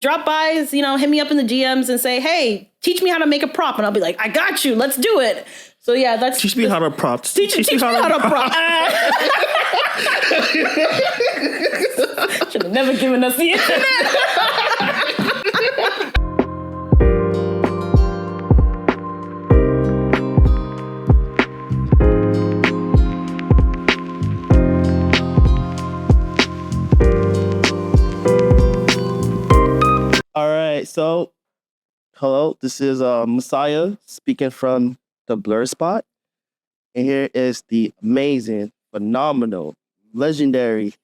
drop by, hit me up in the DMs and say, hey, teach me how to make a prop. And I'll be like, I got you. Let's do it. So yeah, that's... Teach me how to prop. Teach me how to prop. Should have never given us the internet. All right, so hello, this is Messiah speaking from TheBlerdSpot, and here is the amazing, phenomenal, legendary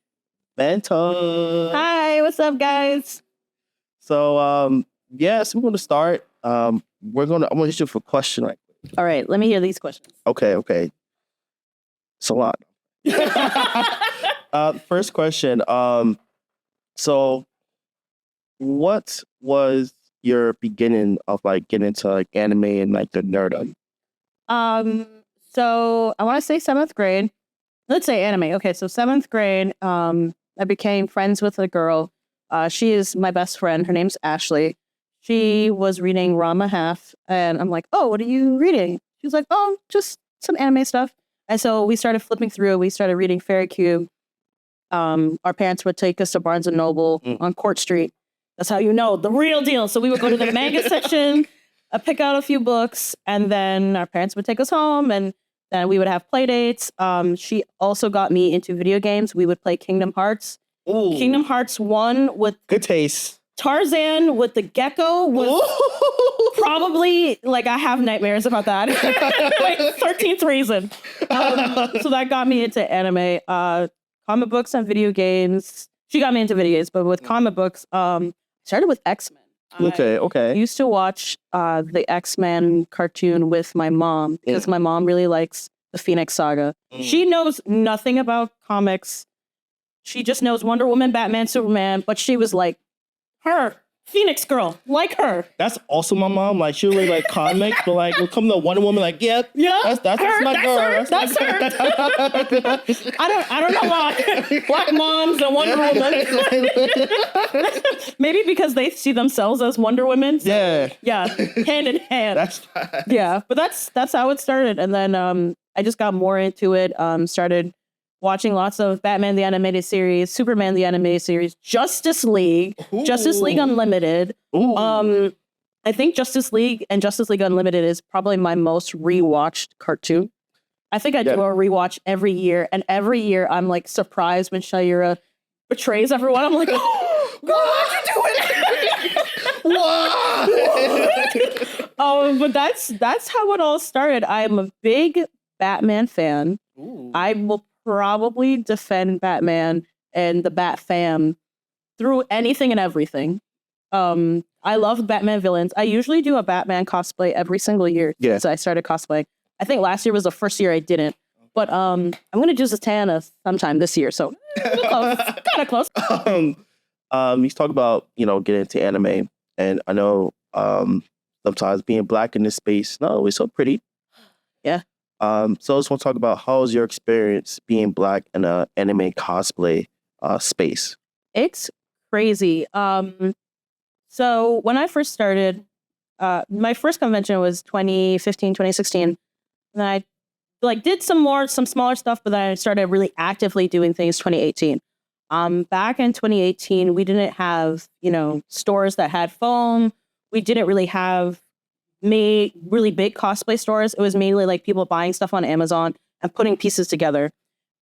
Vanta. Hi, what's up, guys? So yes, we're gonna start. I'm gonna hit you for a question right quick. All right, let me hear these questions. Okay. It's a lot. First question. So what was your beginning of like getting into like anime and like the nerdom? So I want to say 7th grade. Let's say anime. Okay, so 7th grade, I became friends with a girl. She is my best friend. Her name's Ashley. She was reading Rama Half, and I'm like, oh, what are you reading? She was like, oh, just some anime stuff. And so we started flipping through. We started reading Fairy Cube. Our parents would take us to Barnes & Noble on Court Street. That's how you know, the real deal. So we would go to the manga section, pick out a few books, and then our parents would take us home, and then we would have play dates. She also got me into video games. We would play Kingdom Hearts. Ooh. Kingdom Hearts 1 with Good taste. Tarzan with the gecko was probably, like, I have nightmares about that. Like, 13th reason. So that got me into anime. Comic books and video games. She got me into video games, but with comic books, started with X-Men. Okay. I used to watch the X-Men cartoon with my mom because my mom really likes the Phoenix Saga. She knows nothing about comics. She just knows Wonder Woman, Batman, Superman, but she was like, her, Phoenix girl, like her. That's also my mom. Like, she really like comics, but like, when come to Wonder Woman, like, yeah, that's her, my girl. That's her. I don't know why. Black moms and Wonder Woman. Maybe because they see themselves as Wonder Women. So, yeah, hand in hand. That's fine. Yeah, but that's how it started, and then I just got more into it. Started watching lots of Batman the Animated Series, Superman the Animated Series, Justice League Unlimited. I think Justice League and Justice League Unlimited is probably my most rewatched cartoon. I think I do a rewatch every year, and every year I'm like surprised when Shayura betrays everyone. I'm like, why'd you do it? What? But that's how it all started. I'm a big Batman fan. I will probably defend Batman and the Bat fam through anything and everything. I love Batman villains. I usually do a Batman cosplay every single year since I started cosplaying. I think last year was the first year I didn't. But I'm going to do Zatanna sometime this year, so kind of close. You talk about, getting into anime, and I know sometimes being Black in this space, not always so pretty. Yeah. So I just want to talk about how's your experience being Black in an anime cosplay space? It's crazy. So when I first started, my first convention was 2015, 2016. And I did some smaller stuff, but then I started really actively doing things 2018. Back in 2018, we didn't have, stores that had foam. We didn't really have really big cosplay stores. It was mainly like people buying stuff on Amazon and putting pieces together.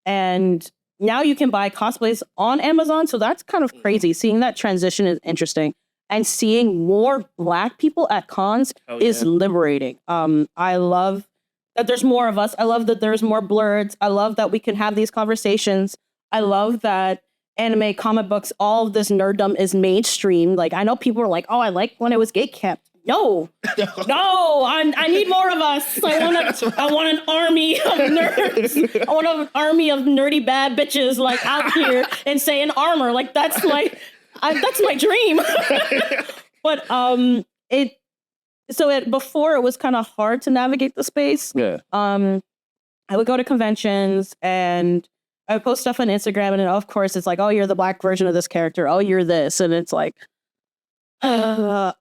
And now you can buy cosplays on Amazon. So that's kind of crazy. Seeing that transition is interesting. And seeing more Black people at cons is liberating. I love that there's more of us. I love that there's more blurs. I love that we can have these conversations. I love that anime, comic books, all of this nerddom is mainstream. Like, I know people are like, oh, I like when it was gatekept. No, I need more of us. I want an army of nerds. I want an army of nerdy bad bitches like out here and saying armor. Like that's my dream. But before it was kind of hard to navigate the space. Yeah. I would go to conventions and I would post stuff on Instagram, and of course it's like, oh, you're the Black version of this character. Oh, you're this, and it's like,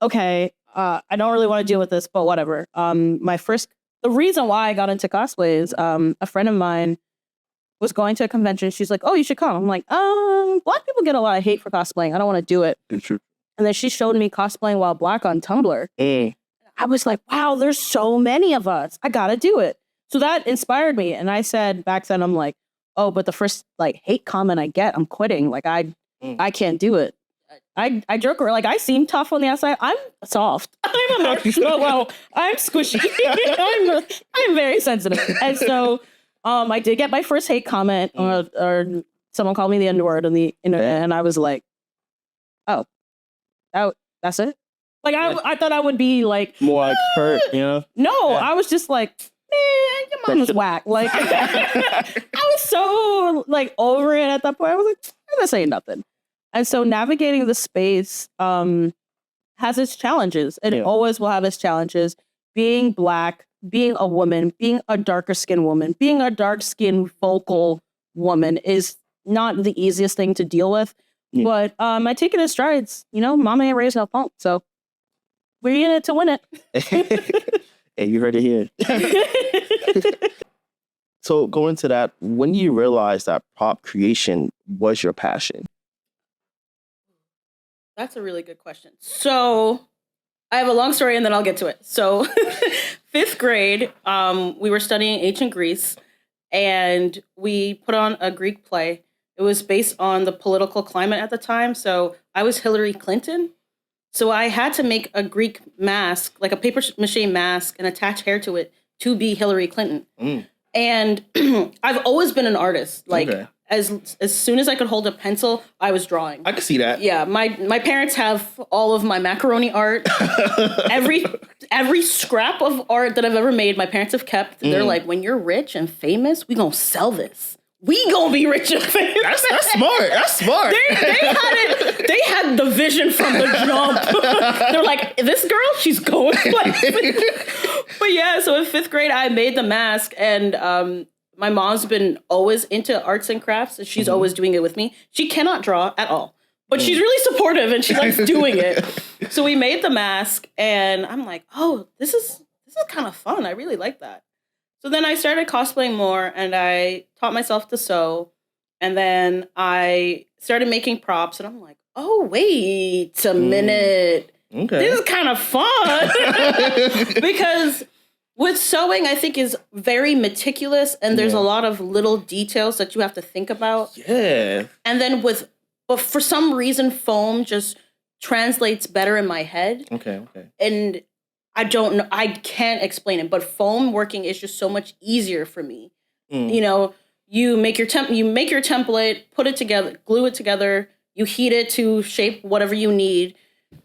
okay, I don't really want to deal with this, but whatever. The reason why I got into cosplay is a friend of mine was going to a convention. She's like, oh, you should come. I'm like, Black people get a lot of hate for cosplaying. I don't want to do it. True. And then she showed me cosplaying while Black on Tumblr. I was like, wow, there's so many of us. I got to do it. So that inspired me. And I said back then, I'm like, oh, but the first like hate comment I get, I'm quitting. Like I can't do it. I joke around, like I seem tough on the outside. I'm soft. I'm emotional. Well, I'm squishy. I'm very sensitive. And so I did get my first hate comment or someone called me the N-word on the internet, and I was like, oh, that's it? Like I thought I would be like more like hurt, you know? No, I was just like, man, your mom is whack. Like I was so like over it at that point. I was like, I'm not saying nothing. And so navigating the space has its challenges. It always will have its challenges. Being Black, being a woman, being a darker skinned woman, being a dark skinned vocal woman is not the easiest thing to deal with. Yeah. But I take it in strides. You know, mama ain't raised no punk. So we're in it to win it. Hey, you heard it here. So going to that, when you realized that prop creation was your passion? That's a really good question. So I have a long story and then I'll get to it. So 5th grade, we were studying ancient Greece and we put on a Greek play. It was based on the political climate at the time. So I was Hillary Clinton. So I had to make a Greek mask, like a paper mache mask, and attach hair to it to be Hillary Clinton. And I've always been an artist. Like as soon as I could hold a pencil, I was drawing. I can see that. Yeah, my parents have all of my macaroni art. every scrap of art that I've ever made, my parents have kept. They're like, when you're rich and famous, we gonna sell this. We gonna be rich and famous. That's smart. That's smart. They had the vision from the jump. They're like, this girl, she's going places. But yeah, so in 5th grade, I made the mask, and my mom's been always into arts and crafts, and she's always doing it with me. She cannot draw at all, but she's really supportive, and she likes doing it. So we made the mask, and I'm like, oh, this is kind of fun. I really like that. So then I started cosplaying more, and I taught myself to sew, and then I started making props, and I'm like, oh, wait a minute. Okay. This is kind of fun. Because with sewing, I think is very meticulous, and there's a lot of little details that you have to think about. Yeah. And then but for some reason, foam just translates better in my head. Okay. And I don't know. I can't explain it, but foam working is just so much easier for me. You know, you make your template, put it together, glue it together. You heat it to shape whatever you need.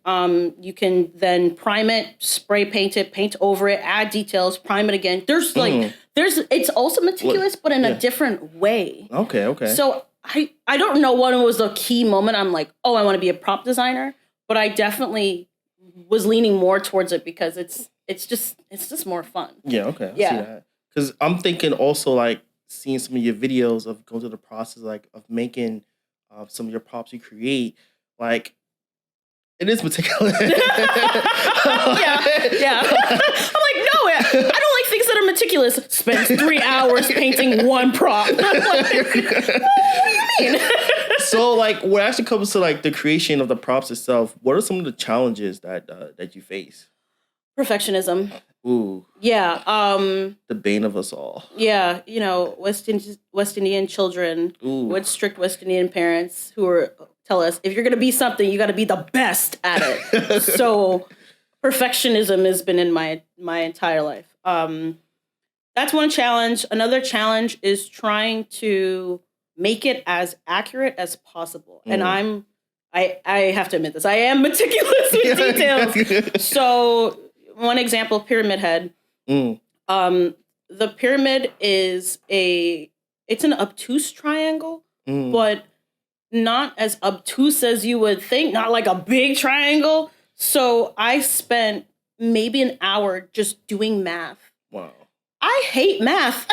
You can then prime it, spray paint it, paint over it, add details, prime it again. It's also meticulous, but in a different way. Okay. So I don't know what was the key moment. I'm like, oh, I want to be a prop designer, but I definitely was leaning more towards it because it's just more fun. Yeah, okay. I see that. Because I'm thinking also like seeing some of your videos of going through the process like of making some of your props you create, like it is meticulous. Yeah. I'm like, no, I don't like things that are meticulous. Spends 3 hours painting one prop. I'm like, what do you mean? So, like, when it actually comes to like the creation of the props itself, what are some of the challenges that you face? Perfectionism. Ooh. Yeah. The bane of us all. Yeah. You know, West Indian children with strict West Indian parents who tell us, if you're going to be something, you got to be the best at it. So perfectionism has been in my entire life. That's one challenge. Another challenge is trying to make it as accurate as possible. And I have to admit this. I am meticulous with details. So one example, pyramid head. The pyramid is it's an obtuse triangle, but not as obtuse as you would think, not like a big triangle. So I spent maybe an hour just doing math. Wow. I hate math.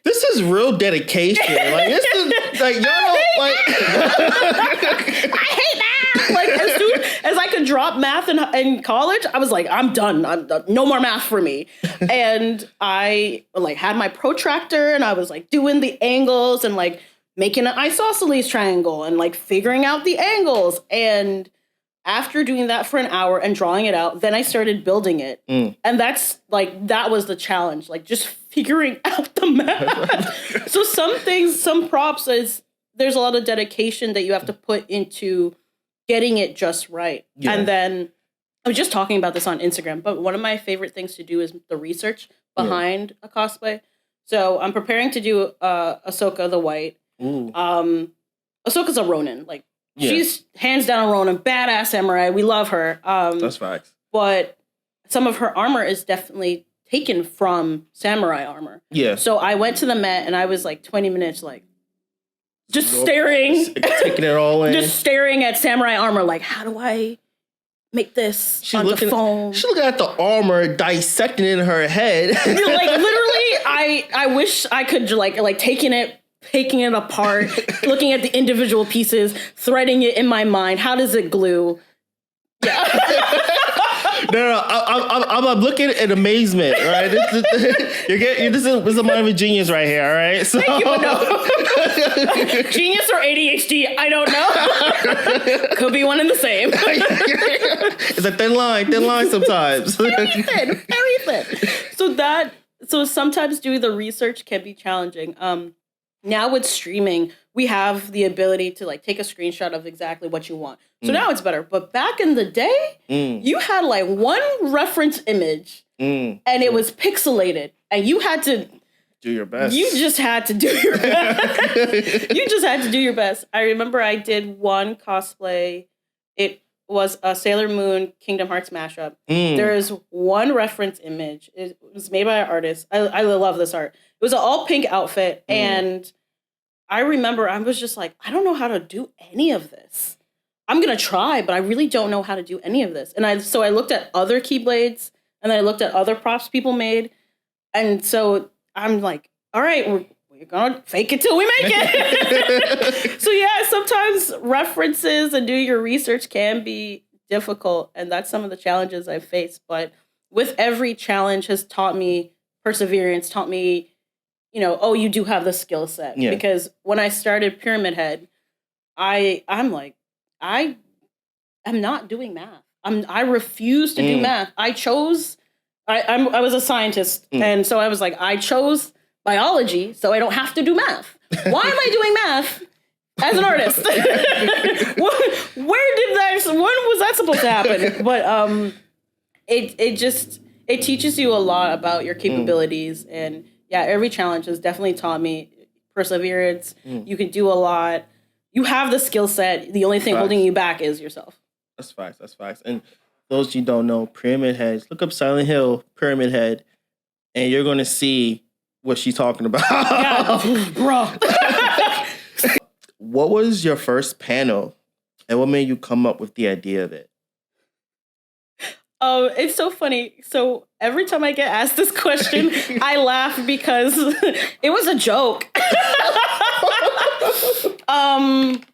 This is real dedication. Like this is like y'all don't like I hate math. Like as soon as I could drop math in college, I was like, I'm done. No more math for me. And I like had my protractor and I was like doing the angles and like making an isosceles triangle and like figuring out the angles. And after doing that for an hour and drawing it out, then I started building it. And that was the challenge, like just figuring out the math. So some props there's a lot of dedication that you have to put into getting it just right. Yeah. And then I was just talking about this on Instagram, but one of my favorite things to do is the research behind a cosplay. So I'm preparing to do Ahsoka the White. Ahsoka's a Ronin, like. Yeah. She's hands down a Ronin, badass samurai. We love her. That's facts. But some of her armor is definitely taken from samurai armor. Yeah. So I went to the Met and I was like 20 minutes like just staring. Taking it all in. Just staring at samurai armor like, how do I make this on the phone? She's looking at the armor, dissecting it in her head. Like literally, I wish I could like taking it apart, looking at the individual pieces, threading it in my mind. How does it glue? Yeah. No, I'm looking in amazement, right? This is a mind of a genius right here, all right? So. Thank you, but no. Genius or ADHD, I don't know. Could be one and the same. It's a thin line sometimes. Very thin. So sometimes doing the research can be challenging. Now with streaming, we have the ability to like take a screenshot of exactly what you want. So now it's better. But back in the day, you had like one reference image and it was pixelated and you had to do your best. You just had to do your best. I remember I did one cosplay. It was a Sailor Moon Kingdom Hearts mashup. There is one reference image. It was made by an artist. I love this art. It was an all pink outfit. And I remember I was just like, I don't know how to do any of this. I'm going to try, but I really don't know how to do any of this. And so I looked at other Keyblades and then I looked at other props people made. And so I'm like, all right, we're going to fake it till we make it. So yeah, sometimes references and doing your research can be difficult. And that's some of the challenges I've faced. But with every challenge has taught me perseverance, taught me, you do have the skill set. Yeah. Because when I started Pyramid Head, I'm like, I am not doing math. I refuse to do math. I was a scientist. And so I was like, I chose biology so I don't have to do math. Why am I doing math as an artist? When was that supposed to happen? But it teaches you a lot about your capabilities. And yeah, every challenge has definitely taught me perseverance. You can do a lot. You have the skill set. The only thing holding you back is yourself. That's facts. And those you don't know, Pyramid Heads, look up Silent Hill Pyramid Head, and you're going to see what she's talking about. Yeah, bro. What was your first panel, and what made you come up with the idea of it? It's so funny. So every time I get asked this question, I laugh because it was a joke.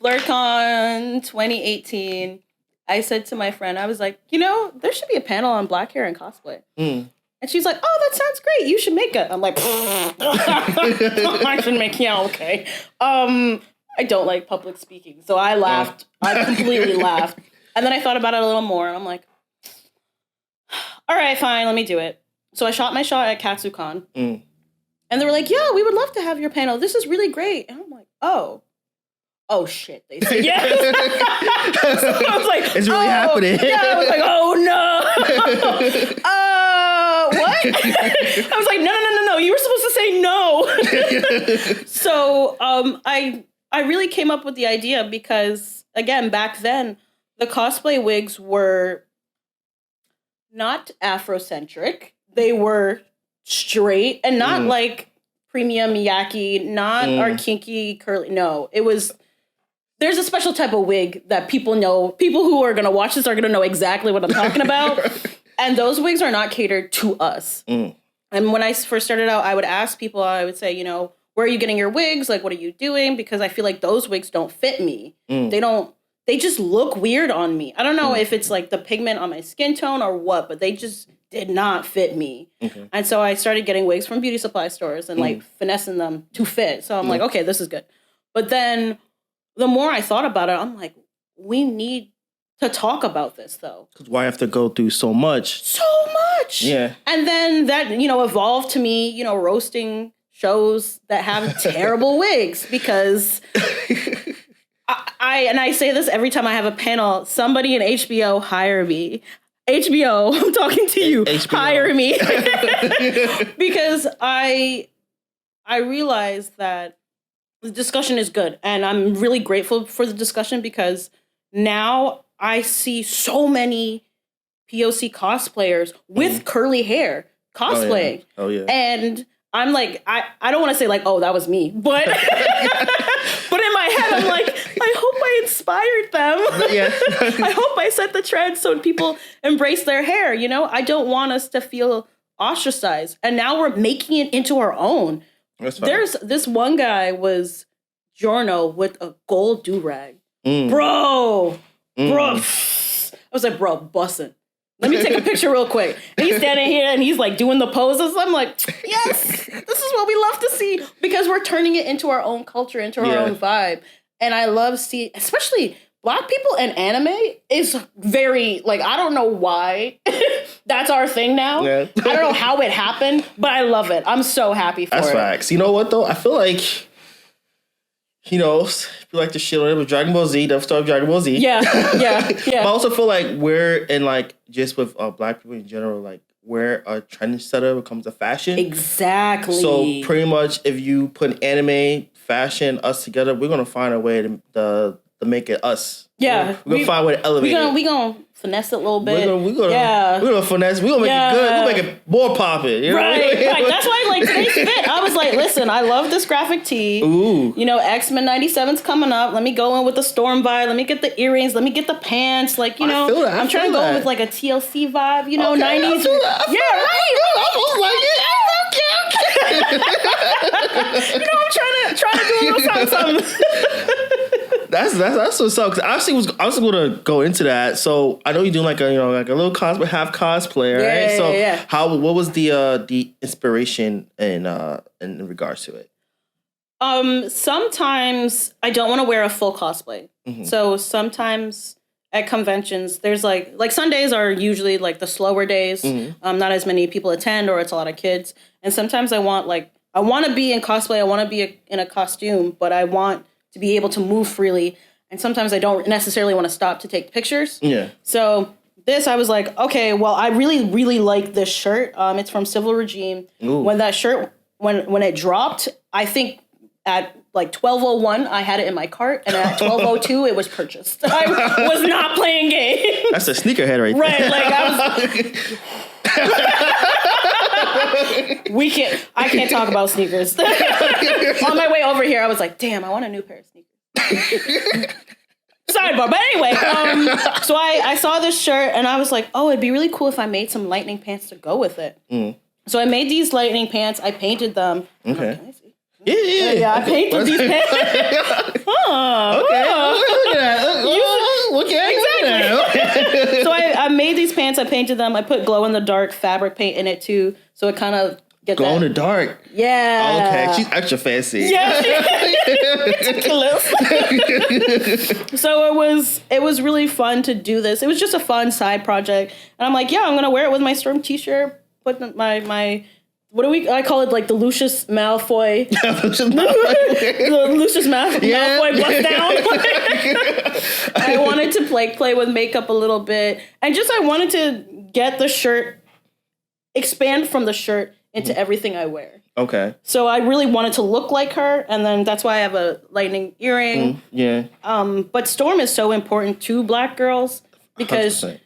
BlerdCon 2018, I said to my friend, I was like, there should be a panel on black hair and cosplay. And she's like, oh, that sounds great. You should make it. I'm like, I should make, yeah, okay. I don't like public speaking. So I laughed. I completely laughed. And then I thought about it a little more. And I'm like, all right, fine, let me do it. So I shot my shot at KatsuCon. And they were like, yeah, we would love to have your panel. This is really great. And I'm like, oh shit. They said yes. So I was like, it's really happening. Yeah, I was like, oh no. What? I was like, no. You were supposed to say no. So I really came up with the idea because, again, back then, the cosplay wigs were not Afrocentric. They were straight and not like premium yaki, not our kinky curly. No, it was, there's a special type of wig that people know. People who are going to watch this are going to know exactly what I'm talking about. And those wigs are not catered to us. And when I first started out, I would ask people, I would say, where are you getting your wigs? Like, what are you doing? Because I feel like those wigs don't fit me. They they just look weird on me. I don't know if it's like the pigment on my skin tone or what, but they just did not fit me. And so I started getting wigs from beauty supply stores and like finessing them to fit. So I'm like, okay, this is good. But then the more I thought about it, I'm like, we need to talk about this though. Because why have to go through so much? So much. Yeah. And then that, evolved to me, roasting shows that have terrible wigs because I say this every time I have a panel, somebody in HBO hire me. HBO, I'm talking to you. HBO. Hire me. Because I realize that the discussion is good. And I'm really grateful for the discussion because now I see so many POC cosplayers with curly hair cosplaying. Oh, yeah. And I'm like, I don't want to say like, oh, that was me. But but in my head, I'm like, I hope I inspired them. Yeah. I hope I set the trend so people embrace their hair. I don't want us to feel ostracized. And now we're making it into our own. There's this one guy was Giorno with a gold do-rag. Bro. I was like, bro, bussin'. Let me take a picture real quick. And he's standing here and he's like doing the poses. I'm like, yes, this is what we love to see because we're turning it into our own culture, into our own vibe. And I love seeing, especially Black people and anime is very, like, I don't know why that's our thing now. Yeah. I don't know how it happened, but I love it. I'm so happy for it. That's facts. You know what, though? I feel like, people like to shit on it with Dragon Ball Z, the start of Dragon Ball Z. Yeah. But I also feel like we're in, like, just with Black people in general, like, where a trendsetter becomes a fashion. Exactly. So pretty much if you put anime, fashion, us together, we're going to find a way to make it us. Yeah. We're going to find a way to elevate it. We're going to finesse it a little bit. We're gonna finesse. We're gonna make it good. We'll make it more poppin'. Right. That's why, like, today's fit. I was like, listen, I love this graphic tee. Ooh. X-Men 97's coming up. Let me go in with the Storm vibe. Let me get the earrings. Let me get the pants. Like, I'm trying to go with like a TLC vibe. 90s. I feel that. I'm trying to do a little something. That's what's up. Because I was going to go into that. So I know you're doing like a little cosplay, half cosplay, right? What was the inspiration in regards to it? Sometimes I don't want to wear a full cosplay. Mm-hmm. So sometimes at conventions, there's like Sundays are usually like the slower days. Mm-hmm. Not as many people attend, or it's a lot of kids. And sometimes I want to be in cosplay. I want to be in a costume, but I want to be able to move freely. And sometimes I don't necessarily want to stop to take pictures. Yeah. So I was like, okay, well, I really, really like this shirt. It's from Civil Regime. Ooh. When that shirt, when it dropped, I think at like 12:01, I had it in my cart. And at 12:02, it was purchased. I was not playing games. That's a sneakerhead right there. Right. Like I can't talk about sneakers. On my way over here, I was like, damn, I want a new pair of sneakers. Sidebar. But anyway, so I saw this shirt and I was like, oh, it'd be really cool if I made some lightning pants to go with it. Mm. So I made these lightning pants. I painted them. Okay. Can I see? Yeah, I painted these pants. Okay. Exactly. So I made these pants. I painted them. I put glow-in-the-dark fabric paint in it too, so it kind of gets glow in the dark. Yeah. Okay, she's extra fancy. Yeah. Ridiculous. So it was really fun to do this. It was just a fun side project, and I'm like, yeah, I'm gonna wear it with my Storm t-shirt. Put my I call it like the Lucius Malfoy. The Lucius Malfoy bust down. I wanted to play with makeup a little bit. And just I wanted to get the shirt, expand from the shirt into everything I wear. Okay. So I really wanted to look like her. And then that's why I have a lightning earring. Yeah. But Storm is so important to Black girls because 100%.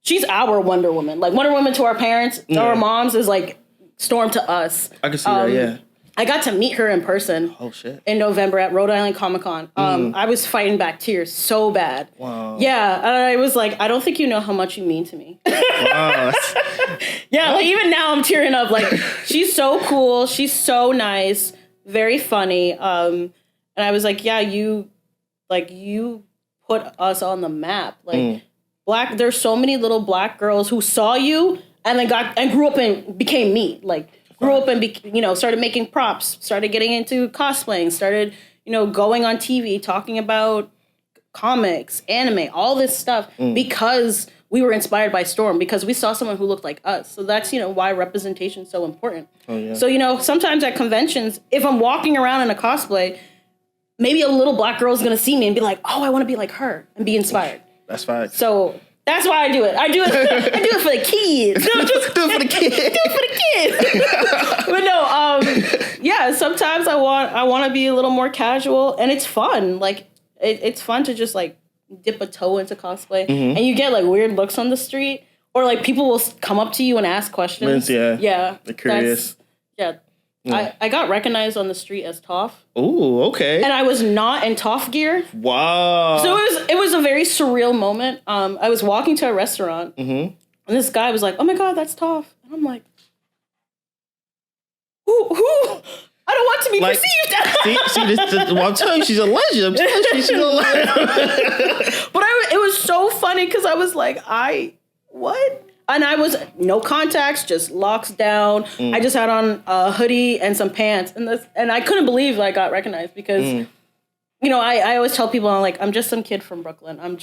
She's our Wonder Woman. Like Wonder Woman to our parents, to our moms is like Storm to us. I can see that, yeah. I got to meet her in person. Oh shit! In November at Rhode Island Comic Con. I was fighting back tears so bad. Wow. Yeah, I was like, I don't think you know how much you mean to me. Wow. Yeah, like even now I'm tearing up. Like she's so cool. She's so nice. Very funny. And I was like, yeah, you put us on the map. Like there's so many little Black girls who saw you and then grew up and became me. Like grew up and started making props, started getting into cosplaying, started going on TV talking about comics, anime, all this stuff because we were inspired by Storm, because we saw someone who looked like us. So that's, why representation is so important. Oh, yeah. So, sometimes at conventions, if I'm walking around in a cosplay, maybe a little Black girl is going to see me and be like, oh, I want to be like her and be inspired. That's fine. So that's why I do it. I do it for the kids. No, just do it for the kids. Do it for the kids. But no, yeah, sometimes I want to be a little more casual, and it's fun. Like, it's fun to just like dip a toe into cosplay, and you get like weird looks on the street, or like people will come up to you and ask questions. Yeah, they're curious. I got recognized on the street as Toph. Ooh, okay. And I was not in Toph gear. Wow. So it was a very surreal moment. I was walking to a restaurant, and this guy was like, "Oh my God, that's Toph," and I'm like, "Who? I don't want to be perceived." I'm telling you, she's a legend. She's a legend. But it was so funny because I was like, what? And I was no contacts, just locks down. I just had on a hoodie and some pants, and I couldn't believe I got recognized because, I always tell people I'm just some kid from Brooklyn. I'm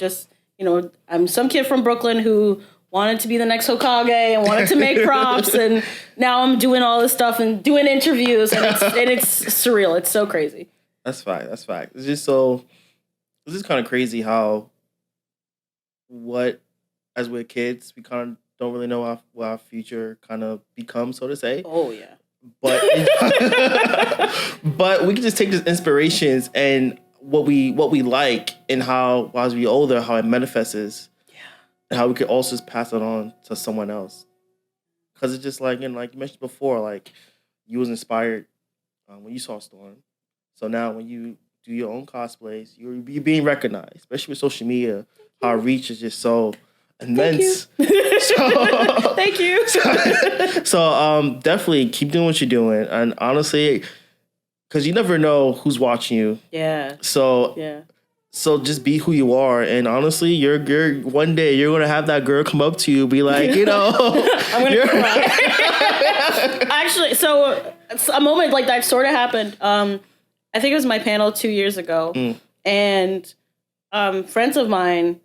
some kid from Brooklyn who wanted to be the next Hokage and wanted to make props, and now I'm doing all this stuff and doing interviews, and it's surreal. It's so crazy. That's fact. It's just kind of crazy how as we're kids, we kind of don't really know what our future kind of becomes, so to say. Oh yeah. But but we can just take these inspirations and what we like, and how as we older, how it manifests. And how we could also just pass it on to someone else. Because it's just like you mentioned before, you was inspired when you saw Storm. So now when you do your own cosplays, you're being recognized, especially with social media. How our reach is just so immense. Thank you. So definitely keep doing what you're doing. And honestly, because you never know who's watching you. Yeah. So just be who you are, and honestly, you're one day you're gonna have that girl come up to you, be like, I'm gonna cry. Actually, so a moment like that sort of happened. I think it was my panel 2 years ago, and friends of mine,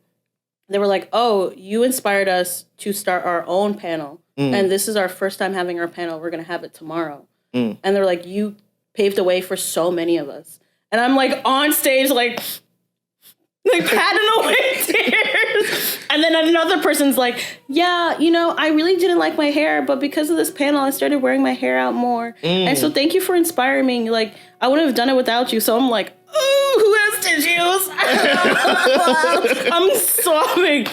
they were like, "Oh, you inspired us to start our own panel, and this is our first time having our panel. We're gonna have it tomorrow." And they're like, "You paved the way for so many of us," and I'm like on stage, like patting away tears. And then another person's like, yeah, I really didn't like my hair, but because of this panel, I started wearing my hair out more. And so thank you for inspiring me. Like, I wouldn't have done it without you. So I'm like, ooh, who has tissues? I'm sobbing.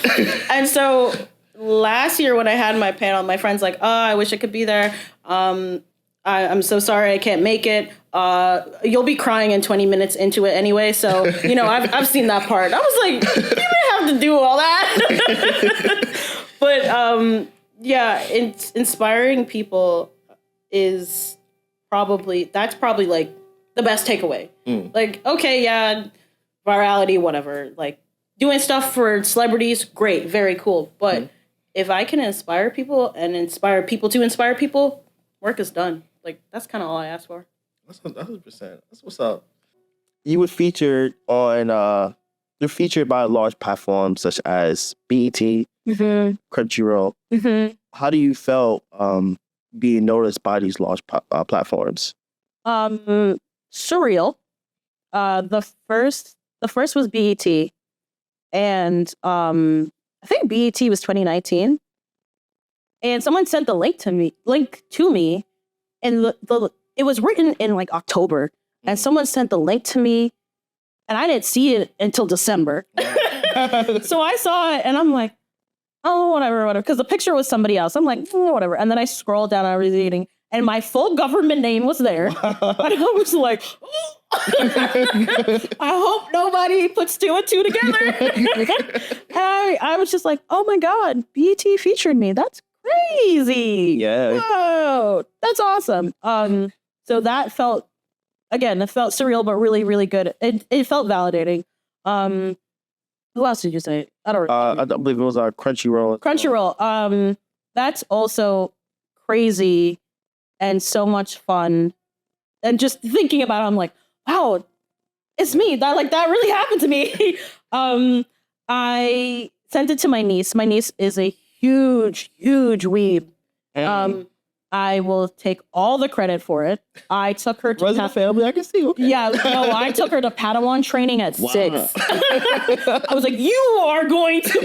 And so last year when I had my panel, my friend's like, oh, I wish I could be there. I'm so sorry I can't make it. You'll be crying in 20 minutes into it anyway. So, I've seen that part. I was like, you didn't have to do all that. But, yeah, inspiring people is probably like the best takeaway. Like, okay, yeah, virality, whatever. Like doing stuff for celebrities, great, very cool. But if I can inspire people and inspire people to inspire people, work is done. Like, that's kind of all I ask for. That's 100%. That's what's up. You were featured on, you're featured by large platforms such as BET, Crunchyroll. How do you feel being noticed by these large platforms? Surreal. The first was BET, and I think BET was 2019. And someone sent the link to me, and it was written in like October, and someone sent the link to me, and I didn't see it until December. So I saw it, and I'm like, oh, whatever, because the picture was somebody else. I'm like, whatever. And then I scrolled down, I was reading, and my full government name was there. And I was like, oh. I hope nobody puts two and two together. I was just like, oh my God, BET featured me. That's crazy. Yeah. Whoa, that's awesome. So that felt surreal, but really, really good. It felt validating. Who else did you say? I don't remember. I believe it was Crunchyroll. Crunchyroll. That's also crazy and so much fun. And just thinking about it, I'm like, wow, it's me. That really happened to me. I sent it to my niece. My niece is a huge weeb. I will take all the credit for it. I took her to family. I can see. Okay. Yeah, no, I took her to Padawan training at 6. I was like, you're going to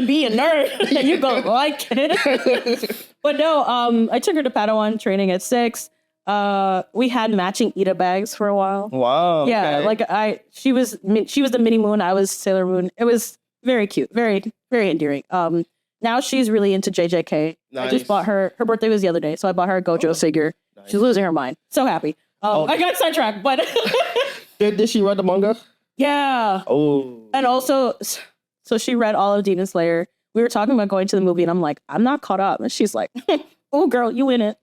be a nerd, and you're gonna like it. But no, I took her to Padawan training at 6. We had matching Ida bags for a while. Wow. Yeah, okay. she was the Mini Moon. I was Sailor Moon. It was very cute, very very endearing. Now she's really into JJK. Nice. I just bought her birthday was the other day, so I bought her a Gojo figure. Nice. She's losing her mind. So happy. I got sidetracked, but did she read the manga? Yeah. Oh. And also, so she read all of Demon Slayer. We were talking about going to the movie, and I'm like, I'm not caught up. And she's like, oh, girl, you in it.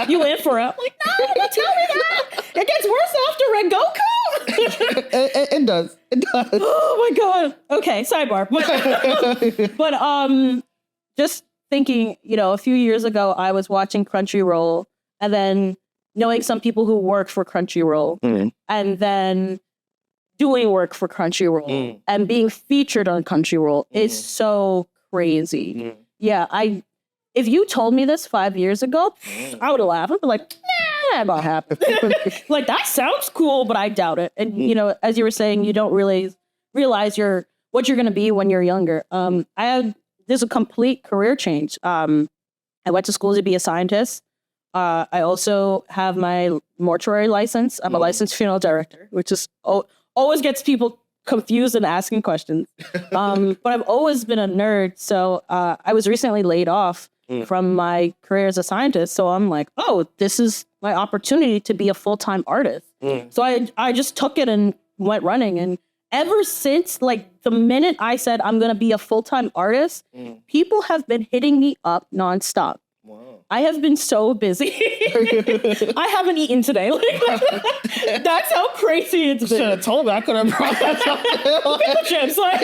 You in for it. I'm like, no, don't tell me that. It gets worse after Red Goku. It does. It does. Oh, my God. Okay, sidebar. But just thinking, a few years ago, I was watching Crunchyroll, and then knowing some people who work for Crunchyroll, and then doing work for Crunchyroll, and being featured on Crunchyroll is so crazy. Yeah, if you told me this 5 years ago, I would have laughed. I'd be like, nah, not happening. Like, that sounds cool, but I doubt it. And, as you were saying, you don't really realize what you're going to be when you're younger. There's a complete career change. I went to school to be a scientist. I also have my mortuary license. I'm a licensed funeral director, which is always gets people confused and asking questions. But I've always been a nerd. So I was recently laid off from my career as a scientist. So I'm like, oh, this is my opportunity to be a full-time artist. So I just took it and went running. And ever since, the minute I said I'm going to be a full-time artist, people have been hitting me up nonstop. Wow. I have been so busy. I haven't eaten today. That's how crazy it's been. Should have told me. I could have brought that chips. I'm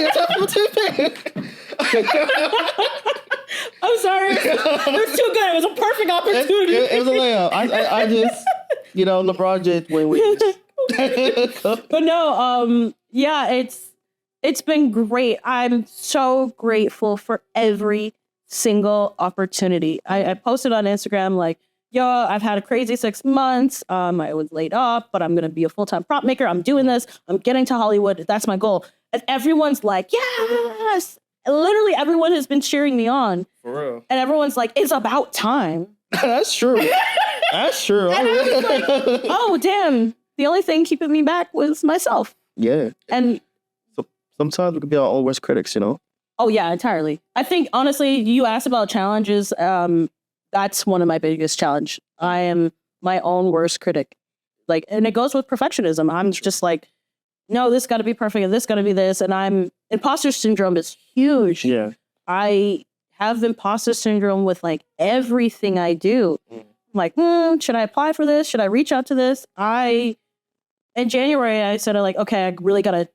sorry. It was too good. It was a perfect opportunity. It was a layup. I just, LeBron just win wins. But no, yeah, it's been great. I'm so grateful for every single opportunity. I posted on Instagram like, yo, I've had a crazy 6 months. I was laid off, but I'm gonna be a full-time prop maker. I'm doing this. I'm getting to Hollywood. That's my goal. And everyone's like, yes. Literally everyone has been cheering me on. For real. And everyone's like, it's about time. That's true. That's true. And I was like, oh damn. The only thing keeping me back was myself. Yeah. And so sometimes we can be our own worst critics, Oh yeah, entirely. I think honestly, you asked about challenges. That's one of my biggest challenge. I am my own worst critic. And it goes with perfectionism. I'm just like, no, this got to be perfect, and this got to be this, and imposter syndrome is huge. Yeah, I have imposter syndrome with everything I do. I'm like, should I apply for this? Should I reach out to this? In January, I said, okay, I really got to,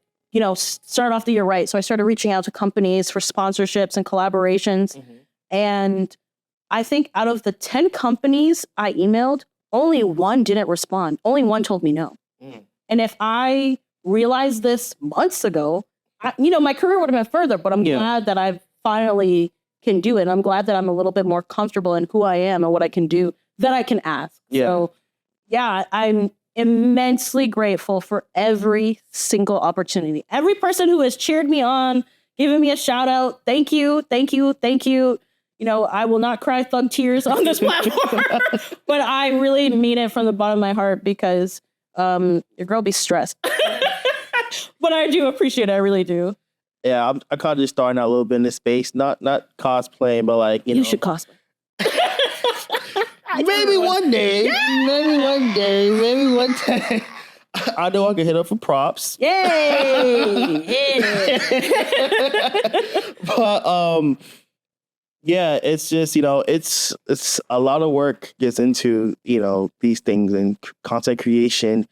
start off the year right. So I started reaching out to companies for sponsorships and collaborations. And I think out of the 10 companies I emailed, only one didn't respond. Only one told me no. And if I realized this months ago, my career would have been further, but I'm glad that I finally can do it. I'm glad that I'm a little bit more comfortable in who I am and what I can do, that I can ask. Yeah. So yeah, I'm immensely grateful for every single opportunity. Every person who has cheered me on, given me a shout out. Thank you. Thank you. Thank you. I will not cry thug tears on this platform, but I really mean it from the bottom of my heart because your girl be stressed. But I do appreciate it. I really do. Yeah, I kind of just starting out a little bit in this space. Not cosplaying, but you should cosplay. Maybe one day. Yeah! Maybe one day. I know I can hit up for props. Yay! But yeah, it's just it's a lot of work gets into these things and content creation,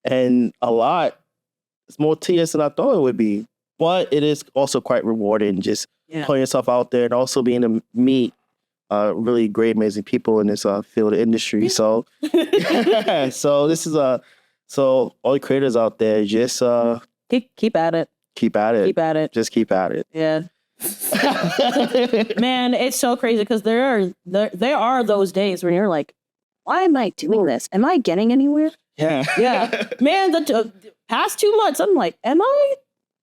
and it's more tedious than I thought it would be. But it is also quite rewarding just putting yourself out there and also being to meet really great, amazing people in this field of industry. So, so this is so all the creators out there, just keep at it. Keep at it. Keep at it. Just keep at it. Yeah. Man, it's so crazy because there are those days when you're like, why am I doing this? Am I getting anywhere? Yeah. Yeah. Man, the past 2 months, I'm like,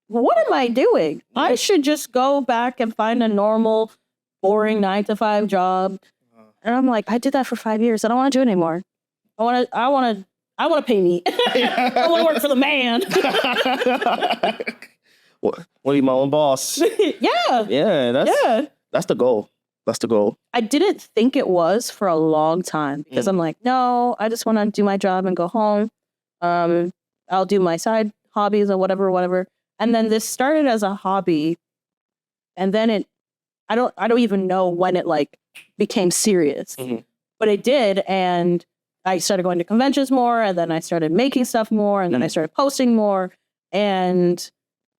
what am I doing? I should just go back and find a normal, boring 9-to-5 job. And I'm like, I did that for 5 years. I don't want to do it anymore. I want to pay me. I want to work for the man. What are you, my own boss? Yeah. That's the goal. That's the goal. I didn't think it was for a long time because I'm like, no, I just want to do my job and go home. I'll do my side hobbies or whatever. And then this started as a hobby, and then I don't even know when it like became serious, but it did. And I started going to conventions more, and then I started making stuff more, and then I started posting more, and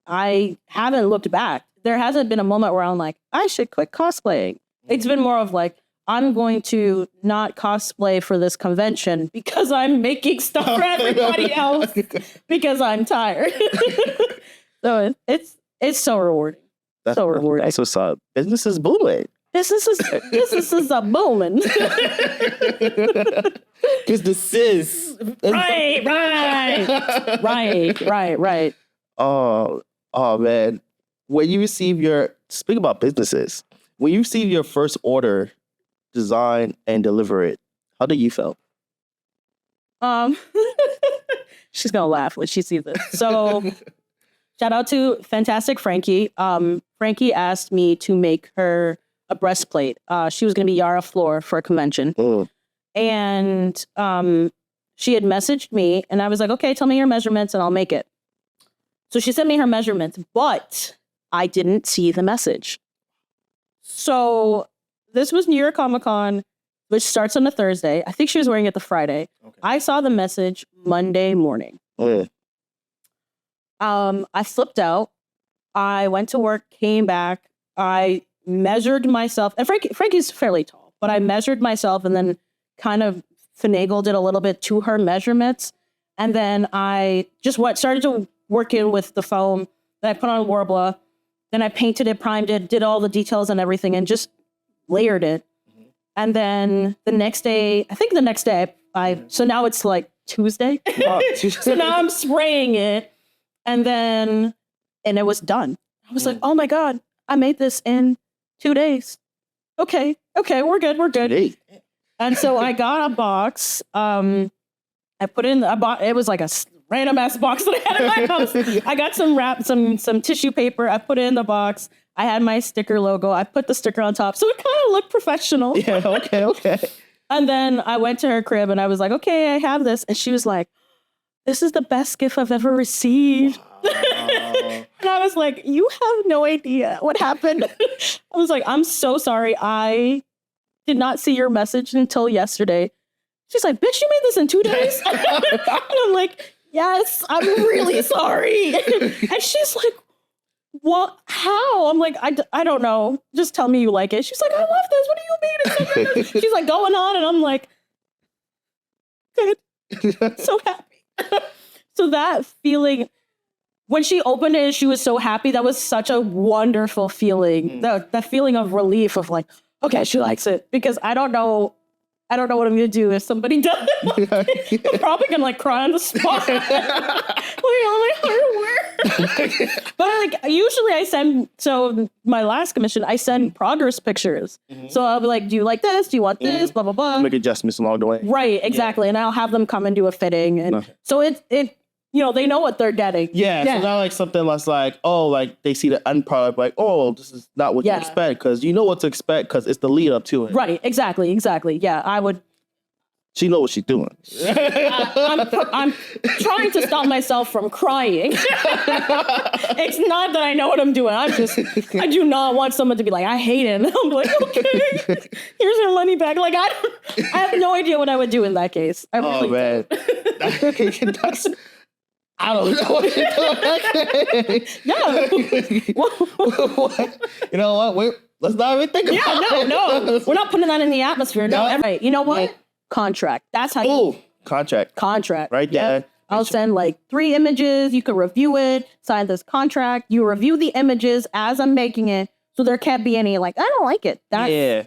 I haven't looked back. There hasn't been a moment where I'm like, I should quit cosplaying. It's been more of like, I'm going to not cosplay for this convention because I'm making stuff for everybody else because I'm tired. So it's so rewarding. That's so rewarding. That's what's up. Business is booming. Business is a booming. Business is right. Oh man. When you receive speak about businesses, when you receive your first order, design and deliver it, how do you feel? She's gonna laugh when she sees this. So shout out to Fantastic Frankie. Frankie asked me to make her a breastplate. She was gonna be Yara Floor for a convention. And she had messaged me and I was like, okay, tell me your measurements and I'll make it. So she sent me her measurements, but I didn't see the message. So this was New York Comic Con, which starts on a Thursday. I think she was wearing it the Friday. Okay. I saw the message Monday morning. I slipped out. I went to work, came back. I measured myself. And Frankie's fairly tall, but I measured myself and then kind of finagled it a little bit to her measurements. And then I just started to work in with the foam. Then I put on Warbler. Then I painted it, primed it, did all the details and everything, and just layered it. And then the next day, so now it's like Tuesday. So now I'm spraying it, and it was done. I was like, oh my God, I made this in 2 days. Okay, we're good. And so I got a box. I put in, it was like a random ass box that I had in my house. I got some tissue paper. I put it in the box. I had my sticker logo. I put the sticker on top. So it kind of looked professional. Yeah, okay. And then I went to her crib and I was like, okay, I have this. And she was like, this is the best gift I've ever received. Wow. And I was like, you have no idea what happened. I was like, I'm so sorry. I did not see your message until yesterday. She's like, bitch, you made this in 2 days? And I'm like, yes, I'm really sorry. And she's like, well, how? I'm like, I don't know. Just tell me you like it. She's like, I love this. What do you mean? It's so good. She's like, going on. And I'm like, good. So happy. So that feeling, when she opened it, she was so happy. That was such a wonderful feeling. That feeling of relief of like, okay, she likes it. Because I don't know what I'm going to do if somebody doesn't like it. I'm probably going to like cry on the spot. Like all my hard work. But like usually I send, so my last commission, I send progress pictures. So I'll be like, do you like this? Do you want this? Blah, blah, blah. Make adjustments along the way. Right, exactly. And I'll have them come and do a fitting. And so it they know what they're getting. Yeah, so not like something that's like, oh, like they see the end product, like, oh, this is not what you expect, because you know what to expect because it's the lead up to it. Right, exactly. Yeah, I would. She knows what she's doing. I'm trying to stop myself from crying. It's not that I know what I'm doing. I do not want someone to be like, I hate it. And I'm like, okay, here's your money back. Like, I have no idea what I would do in that case. I really man. I don't know what you're doing. No. You know what? Let's not even think about it. No. We're not putting that in the atmosphere. No. Right. You know what? Yeah. Contract. That's how Ooh, contract. Right Right there. Yep. I'll send like 3 images. You can review it, sign this contract. You review the images as I'm making it. So there can't be any like, I don't like it. That's, Yeah.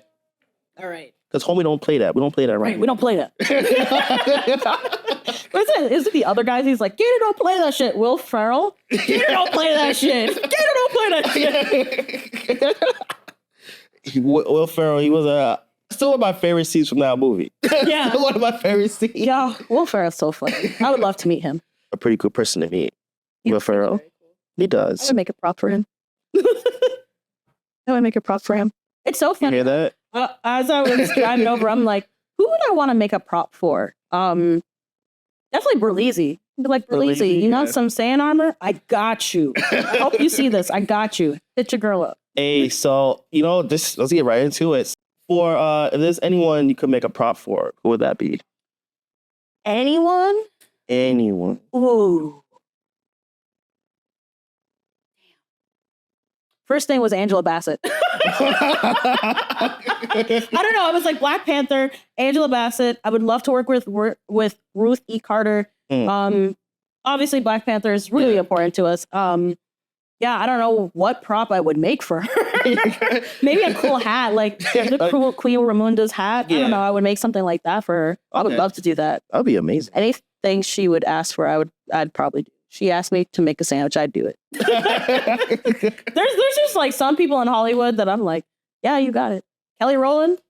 All right. Because homie don't play that. We don't play that right. We don't play that. What is it? Is it the other guys? He's like, Gator don't play that shit. Will Ferrell? Gator don't play that shit. Gator don't play that shit. Will Ferrell, he was still one of my favorite scenes from that movie. Yeah. Still one of my favorite scenes. Yeah, Will Ferrell's so funny. I would love to meet him. A pretty cool person to meet. Will Ferrell. Cool. He I does. would make a prop for him. I would make a prop for him. It's so You funny. hear that? As I was driving over, I'm like, who would I want to make a prop for? Definitely Berlizzi. Be like, Berlizzi, you know some sand armor? I got you. I hope you see this. I got you. Hit your girl up. Hey, so, let's get right into it. For, if there's anyone you could make a prop for, who would that be? Anyone? Anyone. Ooh. First name was Angela Bassett. I don't know. I was like Black Panther, Angela Bassett. I would love to work with Ruth E. Carter. Obviously, Black Panther is really important to us. Yeah, I don't know what prop I would make for her. Maybe a cool hat, like the cool Queen Ramunda's hat. Yeah. I don't know. I would make something like that for her. I would love to do that. That'd be amazing. Anything she would ask for, I'd probably do. She asked me to make a sandwich, I'd do it. There's just like some people in Hollywood that I'm like, yeah, you got it. Kelly Rowland?